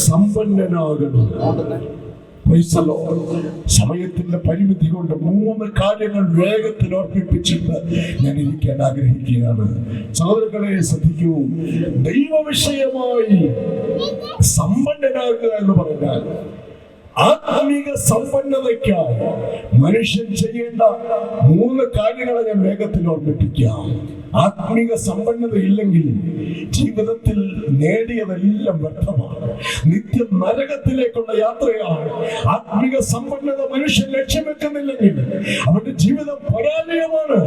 സമ്പന്നനാകണം. സമയത്തിന്റെ പരിമിതി കൊണ്ട് 3 കാര്യങ്ങൾ വേഗത്തിൽ ഓർമ്മിപ്പിച്ചിട്ട് ഞാൻ ഇരിക്കാൻ ആഗ്രഹിക്കുകയാണ്. സഹോദരങ്ങളെ ശ്രദ്ധിക്കൂ. ദൈവവിഷയമായി സമ്പന്നനാകുക എന്ന് പറഞ്ഞാൽ ആത്മീക സമ്പന്നതയ്ക്കായി മനുഷ്യൻ ചെയ്യേണ്ട 3 കാര്യങ്ങളെ ഞാൻ വേഗത്തിൽ ഓർമ്മിപ്പിക്കാം. ആത്മീക സമ്പന്നത ഇല്ലെങ്കിൽ ജീവിതത്തിൽ നേടിയതെല്ലാം വ്യർത്ഥമാണ്, നിത്യ നരകത്തിലേക്കുള്ള യാത്രയാണ്. ആത്മീക സമ്പന്നത മനുഷ്യൻ ലക്ഷ്യം വെക്കുന്നില്ലെങ്കിൽ അവന്റെ ജീവിതം പരാജയമാണ്.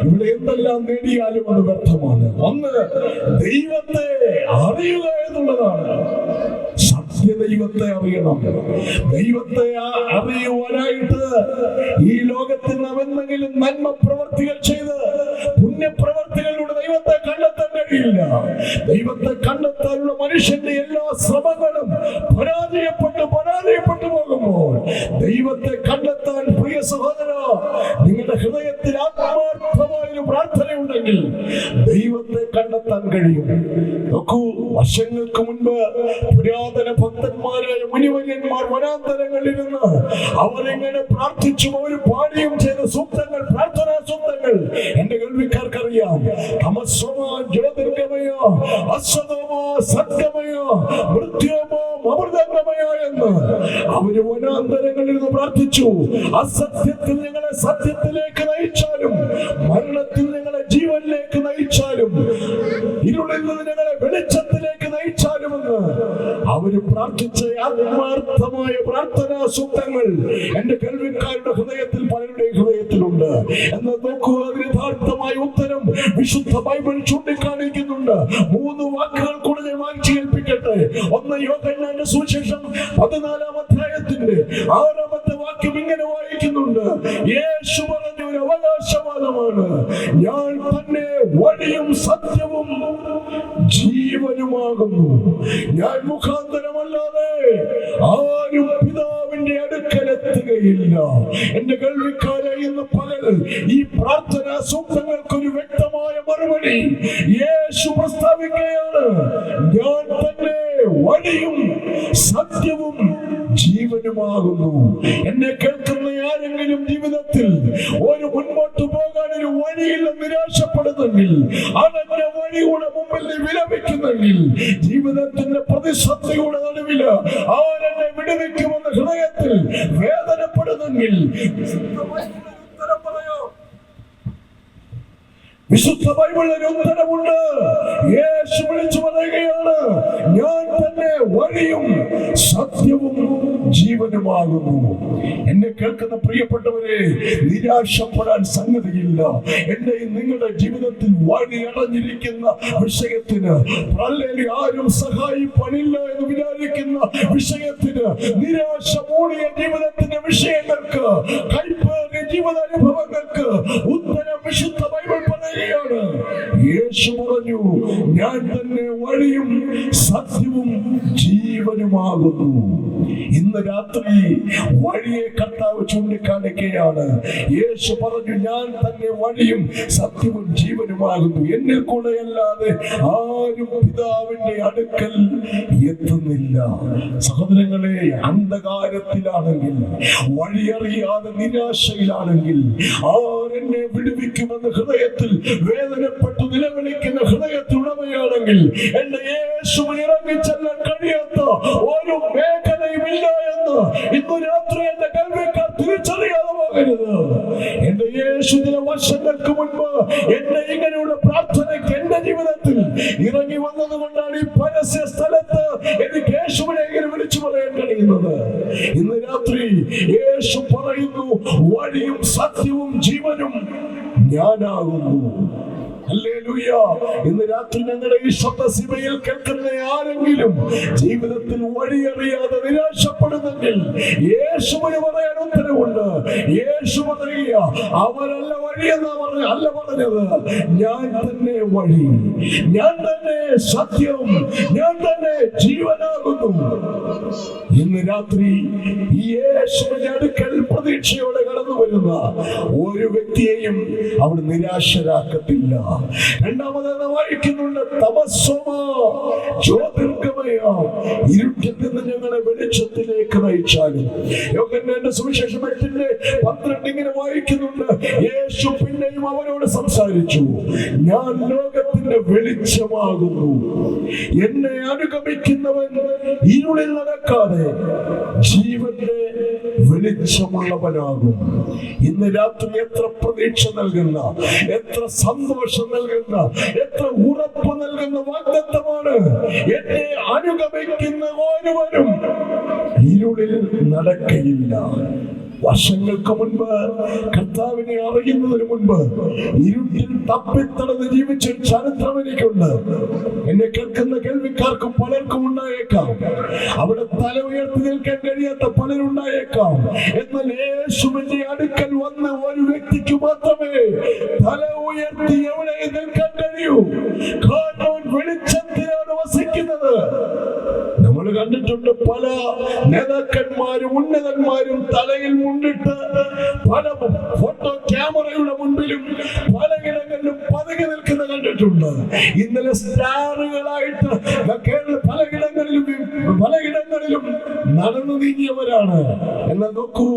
ഇവിടെ എന്തെല്ലാം നേടിയാലും അത് വ്യർത്ഥമാണ്. ഒന്ന്, ദൈവത്തെ അറിയുക എന്നുള്ളതാണ്. ദൈവത്തെ അറിയണം. ദൈവത്തെ അറിയുവാനായിട്ട് ഈ ലോകത്തിൽ നാം എന്തെങ്കിലും നന്മ പ്രവർത്തികൾ ചെയ്ത് പുണ്യപ്രവർത്തികളിലൂടെ ദൈവത്തെ കണ്ടെത്താൻ കഴിയില്ല. ദൈവത്തെ കണ്ടെത്താനുള്ള മനുഷ്യന്റെ എല്ലാ ശ്രമങ്ങളും പരാജയപ്പെട്ടു പോകുമ്പോൾ ദൈവത്തെ കണ്ടെത്താൻ, പ്രിയ സഹോദര, നിങ്ങളുടെ ഹൃദയത്തിൽ ആത്മാർത്ഥമായൊരു പ്രാർത്ഥനയുണ്ടെങ്കിൽ ദൈവത്തെ കണ്ടെത്താൻ കഴിയും. നോക്കൂ, വർഷങ്ങൾക്ക് മുൻപ് പുരാതന ഭക്തന്മാരായ മുനിവര്യന്മാർ വനാന്തരങ്ങളിൽ നിന്ന് അവരെങ്ങനെ പ്രാർത്ഥിച്ചും അവർ പാടിയും ചെയ്ത സൂക്തങ്ങൾ, പ്രാർത്ഥനാ സൂക്തങ്ങൾ എന്റെ കേൾവിക്കാർക്കറിയാം. തമസ്വമോ ജ്യോതിർഗമയോ അസതമോ സദ്ഗമയോ മൃത്യോമോ അമൃതംഗമയോ എന്ന് അവര് വനാന്തരങ്ങളിൽ നിന്ന് പ്രാർത്ഥിച്ചു. അസത്യത്തിൽ ഞങ്ങളെ സത്യത്തിലേക്ക് നയിച്ചാലും, മരണത്തിൽ ഞങ്ങളെ ജീവനിലേക്ക് നയിച്ചാലും, ഇരുളിൽ നിന്ന് ഞങ്ങളെ വെളിച്ചത്തിലേക്ക് നയിച്ചാലുമെന്ന് അവര് പ്രാർത്ഥിച്ച ആത്മാർത്ഥമായ പ്രാർത്ഥനാ സൂക്തങ്ങൾ എന്റെ കേൾവിക്കാരുടെ ഹൃദയത്തിൽ, പലരുടെയും ഹൃദയത്തിലുണ്ട്. എന്നാൽ നോക്കൂ, അതിന് യഥാർത്ഥമായ ഉത്തരം വിശുദ്ധ ബൈബിൾ ചൂണ്ടിക്കാണിക്കുന്നുണ്ട്. 3 വാക്കുകൾ കൂടെ ഞാൻ വായിച്ചു കേൾപ്പിക്കട്ടെ. ഒന്ന്, യോഹന്നാന്റെ സുവിശേഷം 14-ാം അധ്യായത്തിന്റെ അധ്യായത്തിന്റെ 6-ാമത്തെ വാക്യം ഇങ്ങനെ വായിക്കുന്നുണ്ട്. യേശു പറഞ്ഞ ഒരു അവകാശവാദമാണ്, ഞാൻ തന്നെ വഴിയും സത്യവും ജീവനുമാകുന്നു. ഞാൻ മുഖാന്തരമല്ലാതെ ആരും പിതാവിന്റെ അടുക്കലെത്തുകയില്ല. എന്റെ കേൾവിക്കാരെ, ഇന്ന് പകൽ ഈ പ്രാർത്ഥനാ സൂക്തങ്ങൾക്കൊരു വ്യക്തമായ മറുപടി യേശു പ്രസ്താവിക്കുകയാണ്. ഞാൻ തന്നെ വഴിയും സത്യവും ജീവനുമാകുന്നു. എന്നെ കേൾക്കുന്ന ആരെങ്കിലും ജീവിതത്തിൽ ഒരു മുൻപോട്ട് പോകാൻ ഒരു വഴിയില്ലെന്ന് നിരാശപ്പെടുന്നെങ്കിൽ, അടഞ്ഞ വഴിയുടെ മുമ്പിൽ നീ വിലപിക്കുന്നെങ്കിൽ, ജീവിതത്തിന്റെ പ്രതിസന്ധിയുടെ നടുവില് ആരെന്നെ വിടുവിക്കുമെന്ന് ഹൃദയത്തിൽ വേദനപ്പെടുന്നെങ്കിൽ, വിശുദ്ധ ബൈബിളിൽ ഉത്തരമുണ്ട്. യേശു വിളിച്ചു പറയുകയാണ്, ഞാൻ തന്നെ വഴിയും സത്യവും ജീവനുമാകുന്നു. എന്നെ കേൾക്കുന്ന പ്രിയപ്പെട്ടവരെ, നിരാശപ്പെടാൻ സംഗതിയില്ല. എന്റെ നിങ്ങളുടെ ജീവിതത്തിൽ വഴി അടഞ്ഞിരിക്കുന്ന വിഷയത്തിന്, ആരും സഹായിപ്പണില്ല എന്ന് വിചാരിക്കുന്ന വിഷയത്തിന്, നിരാശ മൂടിയ ജീവിതത്തിന്റെ വിഷയങ്ങൾക്ക്, കൈപ്പേറിയ ജീവിതാനുഭവങ്ങൾക്ക് ഉത്തരം വിശുദ്ധ ബൈബിൾ പറയുകയാണ്. യേശു പറഞ്ഞു, ഞാൻ തന്നെ വഴിയും സത്യവും ജീവനുമാകുന്നു. ഇന്ന് രാത്രി വഴിയെ കർത്താവ് ചൂണ്ടിക്കാണിക്കുകയാണ്. യേശു പറഞ്ഞു, ഞാൻ തന്നെ വഴിയും സത്യവും ജീവനുമാകുന്നു. എന്നിൽ കൂടെ അല്ലാതെ ആരും പിതാവിന്റെ അടുക്കൽ എത്തുന്നില്ല. സഹോദരങ്ങളെ, അന്ധകാരത്തിലാണെങ്കിൽ, വഴിയറിയാതെ നിരാശയിലാണെങ്കിൽ, ആരെന്നെ വിടുവിക്കുമെന്ന് ഹൃദയത്തിൽ വേദനപ്പെട്ടു നിലവിളിക്കുന്ന ഹൃദയത്തിലുടമയാണെങ്കിൽ, എന്റെ യേശുവിന് ഇറങ്ങിച്ചെല്ലാൻ കഴിയാത്ത ഒരു മേഖലയുമില്ല എന്ന് ഇന്ന് രാത്രി എന്റെ കേൾവിക്കാർ തിരിച്ചറിയാതെ പോകരുത്. എന്റെ യേശു ചില വർഷങ്ങൾക്ക് മുൻപ് എന്നെ ഇങ്ങനെയുള്ള പ്രാർത്ഥനയ്ക്ക് എന്റെ ജീവിതത്തിൽ ഇറങ്ങി വന്നത് കൊണ്ടാണ് ഈ പരസ്യ സ്ഥലത്ത് എനിക്ക് യേശുവിനെ ഇങ്ങനെ വിളിച്ചു പറയാൻ കഴിയുന്നത്. ഇന്ന് രാത്രി യേശു പറയുന്നു, വഴിയും സത്യവും ജീവനും ഞാനാകുന്നു. ഹല്ലേലൂയ. ഇന്ന് രാത്രി ഞങ്ങളുടെ ഈ ശബ്ദസീമയിൽ കേൾക്കുന്ന ആരെങ്കിലും ജീവിതത്തിൽ വഴിയറിയാതെ നിരാശപ്പെടുന്നെങ്കിൽ, യേശുവിന് പറയാൻ ഉത്തരവുണ്ട്. യേശു പറയുക, അവരല്ല വഴിയെന്നാ പറഞ്ഞത്, ഞാൻ തന്നെ വഴി, ഞാൻ തന്നെ സത്യം, ഞാൻ തന്നെ ജീവനാകുന്നു. ഇന്ന് രാത്രി ഈ യേശുവിന്റെ അടുക്കൽ പ്രതീക്ഷയോടെ കടന്നു വരുന്ന ഒരു വ്യക്തിയെയും അവിടെ നിരാശരാക്കത്തില്ല. രണ്ടാമത് വായിക്കുന്നുണ്ട്, തമസ്സമോ ജ്യോതിർഗമയ, ഇരുട്ടിൽ നിന്ന് ഞങ്ങളെ വെളിച്ചത്തിലേക്ക് നയിച്ചാലും. യോഹന്നാന്റെ സുവിശേഷം 8:12 ഇങ്ങനെ വായിക്കുന്നുണ്ട്, യേശു പിന്നെയും അവരോട് സംസാരിച്ചു, ഞാൻ ലോകത്തിന്റെ വെളിച്ചമാകുന്നു. എന്നെ അനുഗമിക്കുന്നവൻ ഇരുളിൽ നടക്കാതെ ജീവന്റെ വെളിച്ചമുള്ളവനാകും. ഇന്ന് രാത്രി എത്ര പ്രതീക്ഷ നൽകുന്ന, എത്ര സന്തോഷം നൽകുന്ന, എത്ര ഉറപ്പ് നൽകുന്ന വാഗ്ദത്തമാണ്. എന്നെ അനുഗമിക്കുന്ന ഓരോവരും ഇരുളിൽ നടക്കയില്ല. വർഷങ്ങൾക്ക് മുൻപ്, കർത്താവിനെ അറിയുന്നതിന് മുൻപ് ഇരുട്ടിൽ തപ്പിത്തടന്ന് ജീവിച്ച ചരിത്രം എനിക്കുണ്ട്. എന്നെ കേൾക്കുന്ന കേൾവിക്കാർക്കും പലർക്കും ഉണ്ടായേക്കാം. അവിടെ തല ഉയർത്തി നിൽക്കാൻ കഴിയാത്ത പലരുണ്ടായേക്കാം. എന്നാൽ യേശുവിന്റെ അടുക്കൽ വന്ന ഒരു വ്യക്തിക്ക് മാത്രമേ തല ഉയർത്തി എവിടെ നിൽക്കാൻ കഴിയൂ. കാരണം വെളിച്ചത്തിലാണ് വസിക്കുന്നത്. നമ്മൾ കണ്ടിട്ടുണ്ട്, പല നേതാക്കന്മാരും ഉന്നതന്മാരും തലയിൽ മുണ്ടിട്ട് പല ഫോട്ടോ ക്യാമറയുടെ മുൻപിലും പലയിടങ്ങളിലും പതുങ്ങി നിൽക്കുന്ന കണ്ടിട്ടുണ്ട്. ഇന്നലെ സ്റ്റാറുകളായിട്ട് പലയിടങ്ങളിലും നടന്നു നീങ്ങിയവരാണ്. എന്നാൽ നോക്കൂ,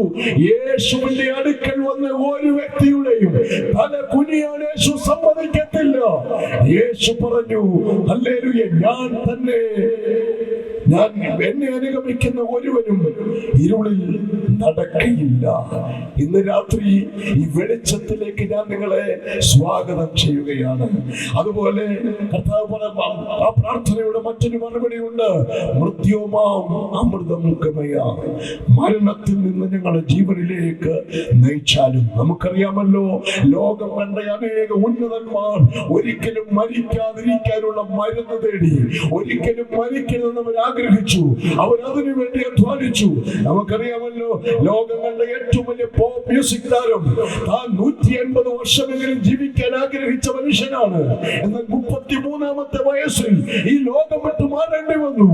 യേശുവിന്റെ അടുക്കൽ വന്ന ഒരു വ്യക്തിയുടെയും തല കുനിയാൻ യേശു സമ്മതിക്കത്തില്ല. യേശു പറഞ്ഞു, ഹല്ലേലൂയ, ഞാൻ തന്നെ, ഞാൻ എന്നെ അനുഗമിക്കുന്ന ഒരുവനും ഇരുളിൽ നടക്കയില്ല. ഇന്ന് രാത്രി ഈ വെളിച്ചത്തിലേക്ക് ഞാൻ നിങ്ങളെ സ്വാഗതം ചെയ്യുകയാണ്. അതുപോലെ കർത്താവ് ആ പ്രാർത്ഥനയുടെ മറ്റൊരു മറുപടി ഉണ്ട്, മൃത്യുമാം അമൃതം ഗമയ, മരണത്തിൽ നിന്ന് ഞങ്ങളെ ജീവനിലേക്ക് നയിച്ചാലും. നമുക്കറിയാമല്ലോ, ലോകം കണ്ട അനേക ഉന്നതന്മാർ ഒരിക്കലും മരിക്കാതിരിക്കാനുള്ള മരുന്ന് തേടി, ഒരിക്കലും മരിക്കരുതെന്ന് ആഗ്രഹിച്ചു, അവൻ അതിനു വേണ്ടി അധ്വാനിച്ചു. നമുക്കറിയാമല്ലോ, ലോകങ്ങളുടെ ഏറ്റവും വലിയ പോപ്പ് മ്യൂസിക് താരം താൻ 150 വർഷമെങ്കിലും ജീവിക്കാൻ ആഗ്രഹിച്ച മനുഷ്യനാണ്. എന്നാൽ 33-ാമത്തെ വയസ്സിൽ ഈ ലോകം വിട്ടു മാറേണ്ടി വന്നു.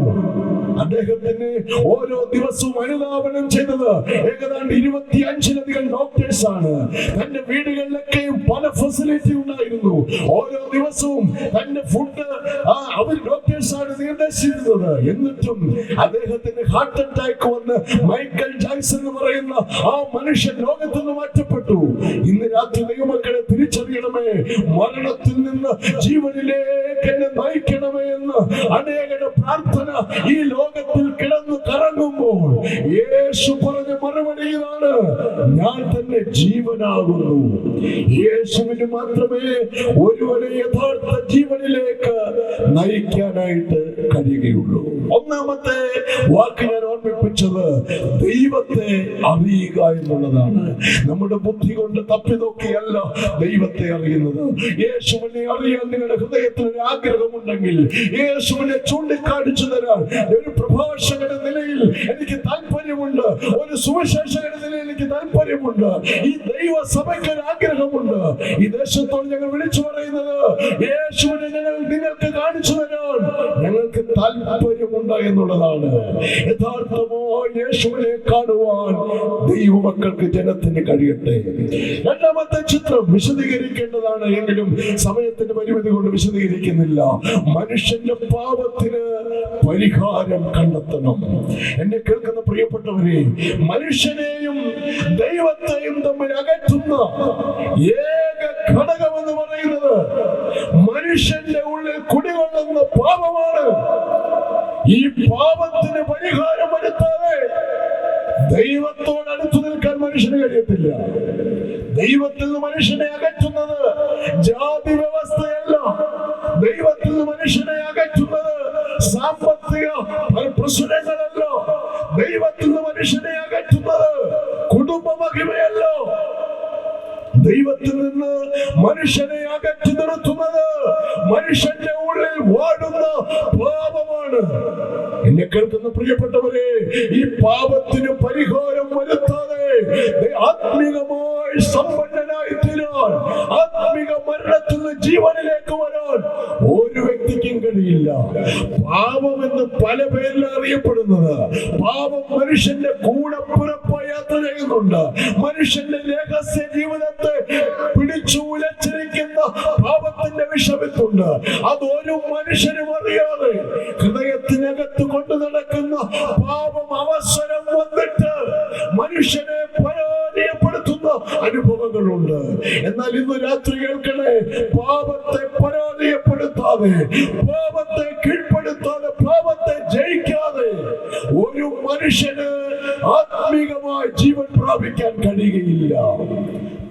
അദ്ദേഹത്തിന് ഓരോ ദിവസവും അനുധാവനം ചെയ്തത് ഏകദേശം 25-ലധികം ഡോക്ടേഴ്സ് ആണ്. തന്റെ വീടുകളിലൊക്കെയും പല ഫെസിലിറ്റി ഉണ്ടായിരുന്നു. ഓരോ ദിവസവും തന്റെ ഫുഡ് അവർ ഡോക്ടേഴ്സ് ആണ് നിർദ്ദേശിച്ചിരുന്നത്. എന്നിട്ടും അദ്ദേഹത്തിന് ഹാർട്ട് അറ്റാക്ക് വന്ന് മൈക്കൽ ജാക്സൺ എന്ന് പറയുന്ന ആ മനുഷ്യൻ ലോകത്ത് നിന്ന് മാറ്റപ്പെട്ടു. ഇന്ന് രാത്രി ദൈവമക്കളെ തിരിച്ചറിയണമേ, മരണത്തിൽ നിന്ന് ജീവനിലേക്ക് എന്നെ നയിക്കണമേ എന്ന് അനേകരുടെ പ്രാർത്ഥന ഈ ലോകത്തിൽ കിടന്നു കറങ്ങുമ്പോൾ യേശു പറഞ്ഞ മറുപടി ഇതാണ്: ഞാൻ തന്നെ ജീവനാകുന്നു. യേശുവിന് മാത്രമേ ഒരുവനെ യഥാർത്ഥ ജീവനിലേക്ക് നയിക്കാനായിട്ട് കഴിയുകയുള്ളൂ. ഒന്നാമത്തെ വാക്ക് ഞാൻ ഓർമ്മിപ്പിച്ചത് ദൈവത്തെ അറിയുക എന്നുള്ളതാണ്. നമ്മുടെ ബുദ്ധി കൊണ്ട് തപ്പി നോക്കിയല്ല ദൈവത്തെ അറിയുന്നത്. യേശുവിനെ അറിയാൻ നിങ്ങളുടെ ഹൃദയത്തിൽ ഒരു ആഗ്രഹമുണ്ടെങ്കിൽ യേശുവിനെ ചൂണ്ടിക്കാണിച്ചു തരാൻ ഒരു പ്രഭാഷകന്റെ നിലയിൽ എനിക്ക് താല്പര്യമുണ്ട്, ഒരു സുവിശേഷകന്റെ നിലയിൽ എനിക്ക് താല്പര്യമുണ്ട്. ഈ ദൈവസഭയ്ക്ക് ഒരു ആഗ്രഹമുണ്ട്. ഈ ദേശത്തോട് ഞങ്ങൾ വിളിച്ചു പറയുന്നത്, യേശുവിനെ ഞങ്ങൾ നിങ്ങൾക്ക് കാണിച്ചു തരാൻ ഞങ്ങൾക്ക് താല്പര്യമുണ്ട് എന്നുള്ളതാണ്. യഥാർത്ഥമായ യേശുവിനെ കാണുവാൻ ദൈവമക്കൾക്ക് ജനത്തിന് കഴിയട്ടെ. രണ്ടാമത്തെ ചിത്രം വിശദീകരിക്കേണ്ടതാണ്, എങ്കിലും സമയത്തിന്റെ പരിമിതി കൊണ്ട് വിശദീകരിക്കുന്നില്ല. മനുഷ്യന്റെ പാപത്തിന് പരിഹാരം കണ്ടെത്തണം. എന്നെ കേൾക്കുന്ന പ്രിയപ്പെട്ടവരെ, മനുഷ്യനെയും ദൈവത്തെയും തമ്മിൽ അകറ്റുന്ന ഏക ഘടകമെന്ന് പറയുന്നത് മനുഷ്യന്റെ ഉള്ളിൽ കുടികൊള്ളുന്ന പാപമാണ്. ഈ പാപത്തിന് പരിഹാരം വരുത്താതെ ദൈവത്തോട് അടുത്തു നിൽക്കാൻ മനുഷ്യന് കഴിയത്തില്ല. ദൈവത്തിൽ നിന്ന് മനുഷ്യനെ അകറ്റുന്നത് ജാതി വ്യവസ്ഥയല്ല. ദൈവത്തിൽ നിന്ന് മനുഷ്യനെ അകറ്റുന്നത് സാമ്പത്തിക പ്രശ്നങ്ങളല്ല. ദൈവത്തിൽ നിന്ന് മനുഷ്യനെ അകറ്റുന്നത് കുടുംബ മഹിമയല്ല. ദൈവത്തിൽ നിന്ന് മനുഷ്യനെ അകറ്റി നിർത്തുന്നത് മനുഷ്യന്റെ ഉള്ളിൽ വാടുന്ന പാപമാണ്. എന്നെ കേൾക്കുന്ന പ്രിയപ്പെട്ടവരെ, ഈ പാപത്തിന് പരിഹാരം വരുത്താതെ ആത്മീകമായി സമ്പന്നനായി തീരാൻ, ആത്മീക മരണത്തിൽ നിന്ന് ജീവനിലേക്ക് വരാൻ ഒരു വ്യക്തിക്കും കഴിയില്ല. പാപം എന്ന് പല പേരിൽ അറിയപ്പെടുന്നത്, പാപം മനുഷ്യന്റെ കൂടെ പുറപ്പായി യാത്ര ചെയ്യുന്നുണ്ട്. മനുഷ്യന്റെ രഹസ്യ ജീവിതത്തെ പിടിച്ചു ഉലച്ചിരിക്കുന്ന പാപത്തിന്റെ വിഷമിത്തുണ്ട്. അതൊരു മനുഷ്യനും അറിയാതെ ഹൃദയത്തിനകത്ത് കൊണ്ടു നടക്കുന്ന പാപം അവസരം വന്നിട്ട് മനുഷ്യനെ പരാജയപ്പെടുത്തുന്ന അനുഭവങ്ങളുണ്ട്. എന്നാൽ ഇന്ന് രാത്രി കേൾക്കണേ, പാപത്തെ പരാജയപ്പെടുത്താതെ, പാപത്തെ കീഴ്പ്പെടുത്താതെ, പാപത്തെ ജയിക്കാതെ ഒരു മനുഷ്യന് ആത്മീകമായ ജീവൻ പ്രാപിക്കാൻ കഴിയുകയില്ല.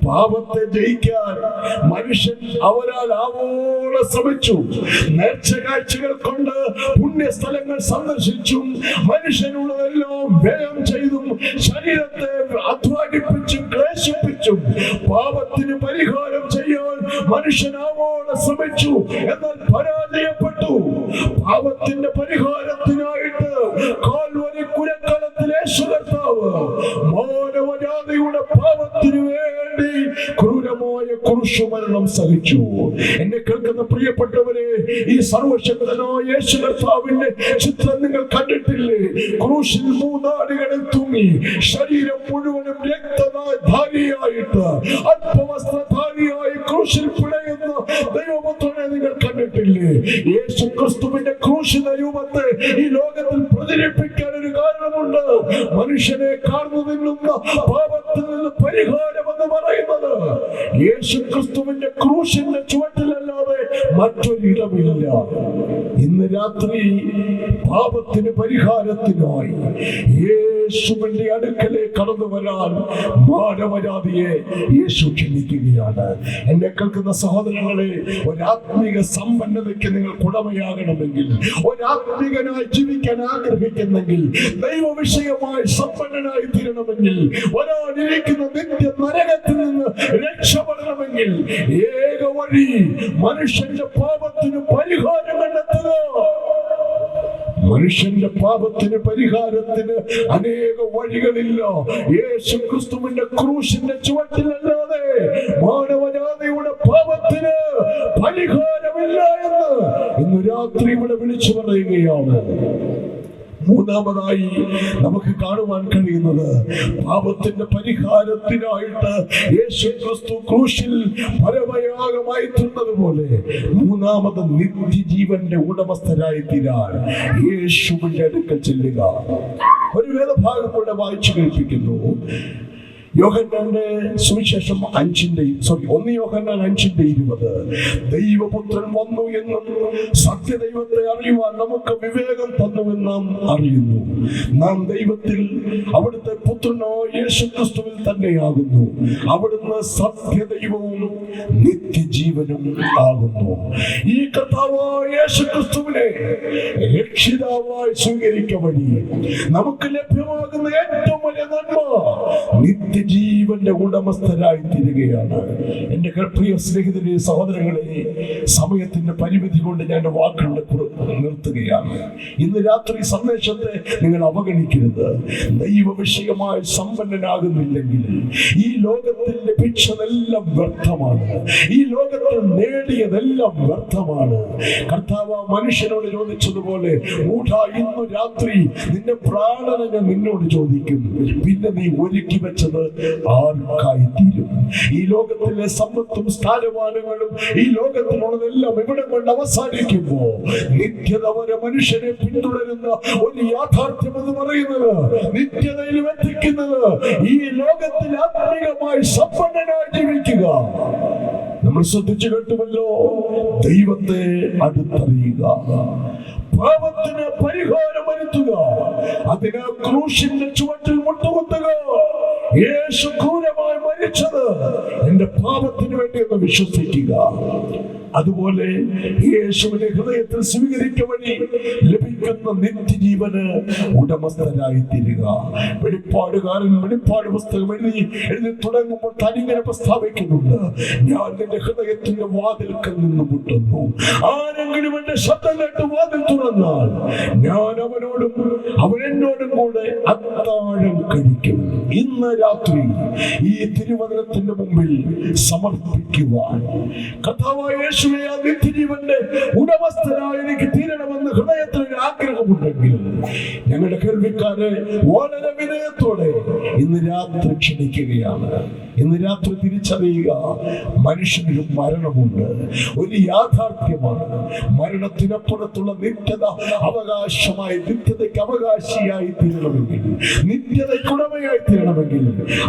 പാപത്തെ ജയിക്കാൻ മനുഷ്യൻ അവരാൽ ആവോളം ശ്രമിച്ചു. നേർച്ചകാഴ്ചകൾ കൊണ്ട് പുണ്യസ്ഥലങ്ങൾ സന്ദർശിച്ചും മനുഷ്യനുള്ളതെല്ലാം വ്യയം ചെയ്തും ശരീരത്തെ അധ്വാനിപ്പിച്ചും ക്ലേശിപ്പിച്ചും പാപത്തിന് പരിഹാരം ചെയ്യാൻ മനുഷ്യൻ ആവോളം ശ്രമിച്ചു. എന്നാൽ പരാജയപ്പെട്ടു. പാപത്തിന്റെ പരിഹാരത്തിനായിട്ട് കാൽവരി കുരക്കളത്തിൽ യേശു കർത്താവ് മാനവജാതിയുടെ പാപത്തിനു വേണ്ടി ക്രൂരമായ കുരിശുമരണം സഹിച്ചു. എന്നെ കേൾക്കുന്ന പ്രിയപ്പെട്ടവരെ, ഈ സർവശക്തനായ യേശു കർത്താവിന്റെ ചിത്രം നിങ്ങൾ കണ്ടിട്ടില്ലേ? ക്രൂശിൽ 3 ആണികളിൽ തൂങ്ങി ശരീരം മുഴുവനും രക്തധാരിയായിട്ട് അല്പവസ്ത്രധാരിയായി ക്രൂശിൽ പിടയുന്ന ദൈവപുത്രനെ നിങ്ങൾ കണ്ടിട്ടില്ലേ? യേശു ക്രിസ്തുവിന്റെ ക്രൂശിന്റെ രൂപത്തെ ഈ ലോകത്തിൽ പ്രചരിപ്പിക്കാൻ ഒരു കാരണമുണ്ട്. മനുഷ്യനെ കാർന്നു നിന്നുന്ന പാപത്തിൽ നിന്ന് പരിഹാരം എന്ന് പറയുന്നത് യേശു ക്രിസ്തുവിന്റെ ക്രൂശിന്റെ ചുവട്ടിലല്ലാതെ മറ്റൊരിടമില്ല. ഇന്ന് രാത്രി പാപത്തിന് പരിഹാരത്തിനായി യേശുവിന്റെ അടുക്കലേക്ക് കടന്നു വരാൻ മാനവജാതിയെ യേശു ക്ഷണിക്കുകയാണ്. എന്നെ കേൾക്കുന്ന സഹോദരങ്ങളെ, ഒരാത്മീക സമ്പന്നതയ്ക്ക് നിങ്ങൾ ഉടമയാകണമെങ്കിൽ, ഒരാത്മീകനായി ജീവിക്കാൻ ആഗ്രഹിക്കുന്നെങ്കിൽ, ദൈവവിഷയമായി സമ്പന്നനായി തീരണമെങ്കിൽ, ഒരാളിരിക്കുന്ന നിത്യ നരകത്തിൽ നിന്ന് രക്ഷപ്പെടണമെങ്കിൽ ഏക വഴി മനുഷ്യന്റെ പാപത്തിന് പരിഹാരം കണ്ടെത്തുക. മനുഷ്യന്റെ പാപത്തിന് പരിഹാരത്തിന് അനേക വഴികളില്ല. യേശു ക്രിസ്തുവിന്റെ ക്രൂശിന്റെ ചുവട്ടിലല്ലാതെ മാനവജാതിയുടെ പാപത്തിന് പരിഹാരമില്ല എന്ന് ഇന്ന് രാത്രി ഇവിടെ വിളിച്ചു പറയുകയാണ്. മൂന്നാമതായി നമുക്ക് കാണുവാൻ കഴിയുന്നത്, പാപത്തിന്റെ പരിഹാരത്തിനായിട്ട് യേശു ക്രിസ്തു ക്രൂശിൽ പരമയാഗമായി തീർന്നതുപോലെ മൂന്നാമത് നിത്യജീവന്റെ ഉടമസ്ഥരായി തീരാൻ യേശുവിന്റെ അടുക്കൽ ചെല്ലുക. ഒരു വേദഭാഗം കൂടെ വായിച്ചു കേൾപ്പിക്കുന്നു. യോഹന്നാന്റെ സുവിശേഷം 1 യോഹന്നാൻ 5:20. ദൈവപുത്രൻ വന്നു എന്നും സത്യദൈവത്തെ അറിയുവാൻ നമുക്ക് വിവേകം തന്നുവെന്ന് നാം അറിയുന്നു. നാം ദൈവത്തിൽ അവിടുത്തെ പുത്രനോ യേശുക്രിസ്തുവിൽ തന്നെയാകുന്നു. അവിടുന്ന് സത്യദൈവവും നിത്യജീവനും ആകുന്നു. ഈ കർത്താവായ യേശുക്രിസ്തുവിനെ രക്ഷിതാവായി സ്വീകരിക്കുക വഴി നമുക്ക് ലഭ്യമാകുന്ന ഏറ്റവും വലിയ നന്മ നിത്യജീവന്റെ ഉടമസ്ഥരായി തീരുകയാണ്. എന്റെ പ്രിയ സ്നേഹിതരെ, സഹോദരങ്ങളെ, സമയത്തിന്റെ പരിമിതി കൊണ്ട് ഞാൻ വാക്കുകളുടെ നിർത്തുകയാണ്. ഇന്ന് രാത്രി സന്ദേശത്തെ നിങ്ങൾ അവഗണിക്കരുത്. ദൈവ വിഷയമായി സമ്പന്നനാകുന്നില്ലെങ്കിൽ ഈ ലോകത്തിൽ ലഭിച്ചതെല്ലാം വ്യർത്ഥമാണ്. ഈ ലോകത്തിൽ നേടിയതെല്ലാം വ്യർത്ഥമാണ്. കർത്താവ് മനുഷ്യനോട് ചോദിച്ചതുപോലെ, ഇന്നു രാത്രി നിന്റെ പ്രാണനെ ഞാൻ നിന്നോട് ചോദിക്കും, പിന്നെ നീ ഒരുക്കി വെച്ചത് ആർക്കായി തീരും? ഈ ലോകത്തിലെ സമ്പത്തും സ്ഥാനമാനങ്ങളും ഈ ലോകത്തിലുള്ളതെല്ലാം ഇവിടെ കൊണ്ട് അവസാനിക്കുമ്പോ നിത്യത വരെ മനുഷ്യനെ പിന്തുടരുന്ന ഒരു യാഥാർത്ഥ്യം എന്ന് പറയുന്നത്, നിത്യതയിലും എത്തിക്കുന്നത് ഈ ലോകത്തിൽ ആത്മീയമായി സമ്പന്നനായി ജീവിക്കുക. നമ്മൾ ശ്രദ്ധിച്ചു കേട്ടുമല്ലോ, ദൈവത്തെ അടുത്തറിയുക, പാപത്തിന് പരിഹാരം വരുത്തുക, അതിന് ക്രൂശിന്റെ ചുവട്ടിൽ മുട്ടുകുത്തുക. യേശു ക്രൂരമായി മരിച്ചത് എന്റെ പാപത്തിന് വേണ്ടി എന്ന് വിശ്വസിക്കുക. അതുപോലെ യേശുവിനെ ഹൃദയത്തിൽ സ്വീകരിക്കുക വഴി ലഭിക്കുന്ന നിത്യജീവന് ഉടമസ്ഥരായി തീരുക. വെളിപ്പാടുകാരൻ വെളിപ്പാട് പുസ്തകം എഴുതി തുടങ്ങുമ്പോൾ തനിങ്ങനെ പ്രസ്താവിക്കുന്നുണ്ട്, ഞാൻ നിന്റെ ഹൃദയത്തിന്റെ വാതിൽക്കൽ നിന്ന് മുട്ടുന്നു. ആരെങ്കിലും എന്റെ ശബ്ദം കേട്ട് വാതിൽ തുറന്നാൽ ഞാൻ അവനോടും അവൻ എന്നോടും കൂടെ അത്താഴം കഴിക്കും. ഇന്ന് രാത്രി ഈ തിരുവചനത്തിന്റെ മുമ്പിൽ സമർപ്പിക്കുവാൻ, കർത്താവായ യേശുവേ, ആ നിത്യജീവന്റെ ഉടമസ്ഥനായി എനിക്ക് തീരണമെന്ന് ഹൃദയത്തിൽ ഒരു ആഗ്രഹമുണ്ടെങ്കിൽ ഞങ്ങളുടെ കേൾവിക്കാരെ വളരെ വിനയത്തോടെ ഇന്ന് രാത്രി ക്ഷണിക്കുകയാണ്. ഇന്ന് രാത്രി തിരിച്ചറിയുക, മനുഷ്യന് മരണമുണ്ട്, ഒരു യാഥാർത്ഥ്യമാണ്. മരണത്തിനപ്പുറത്തുള്ള നിത്യത അവകാശമായി, നിത്യതയ്ക്ക് അവകാശിയായി തീരണമെങ്കിൽ, നിത്യതയ്ക്ക് ഉടമയായി തീരണമെങ്കിൽ,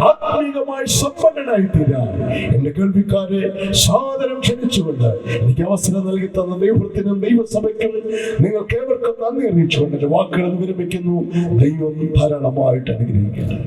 ആത്മീകമായി സമ്പന്നനായി തീരാൻ എന്റെ കേൾവിക്കാരെ സാദരം ക്ഷണിച്ചുകൊണ്ട് എനിക്ക് അവസരം നൽകി തന്ന ദൈവത്തിനും ദൈവസഭയ്ക്കും നിങ്ങൾക്ക് ഏവർക്കും നന്ദി അറിയിച്ചുകൊണ്ട് എന്റെ വാക്കുകൾ വിരമിക്കുന്നു. ദൈവം ധാരാളമായിട്ട് അനുഗ്രഹിക്കുന്നു.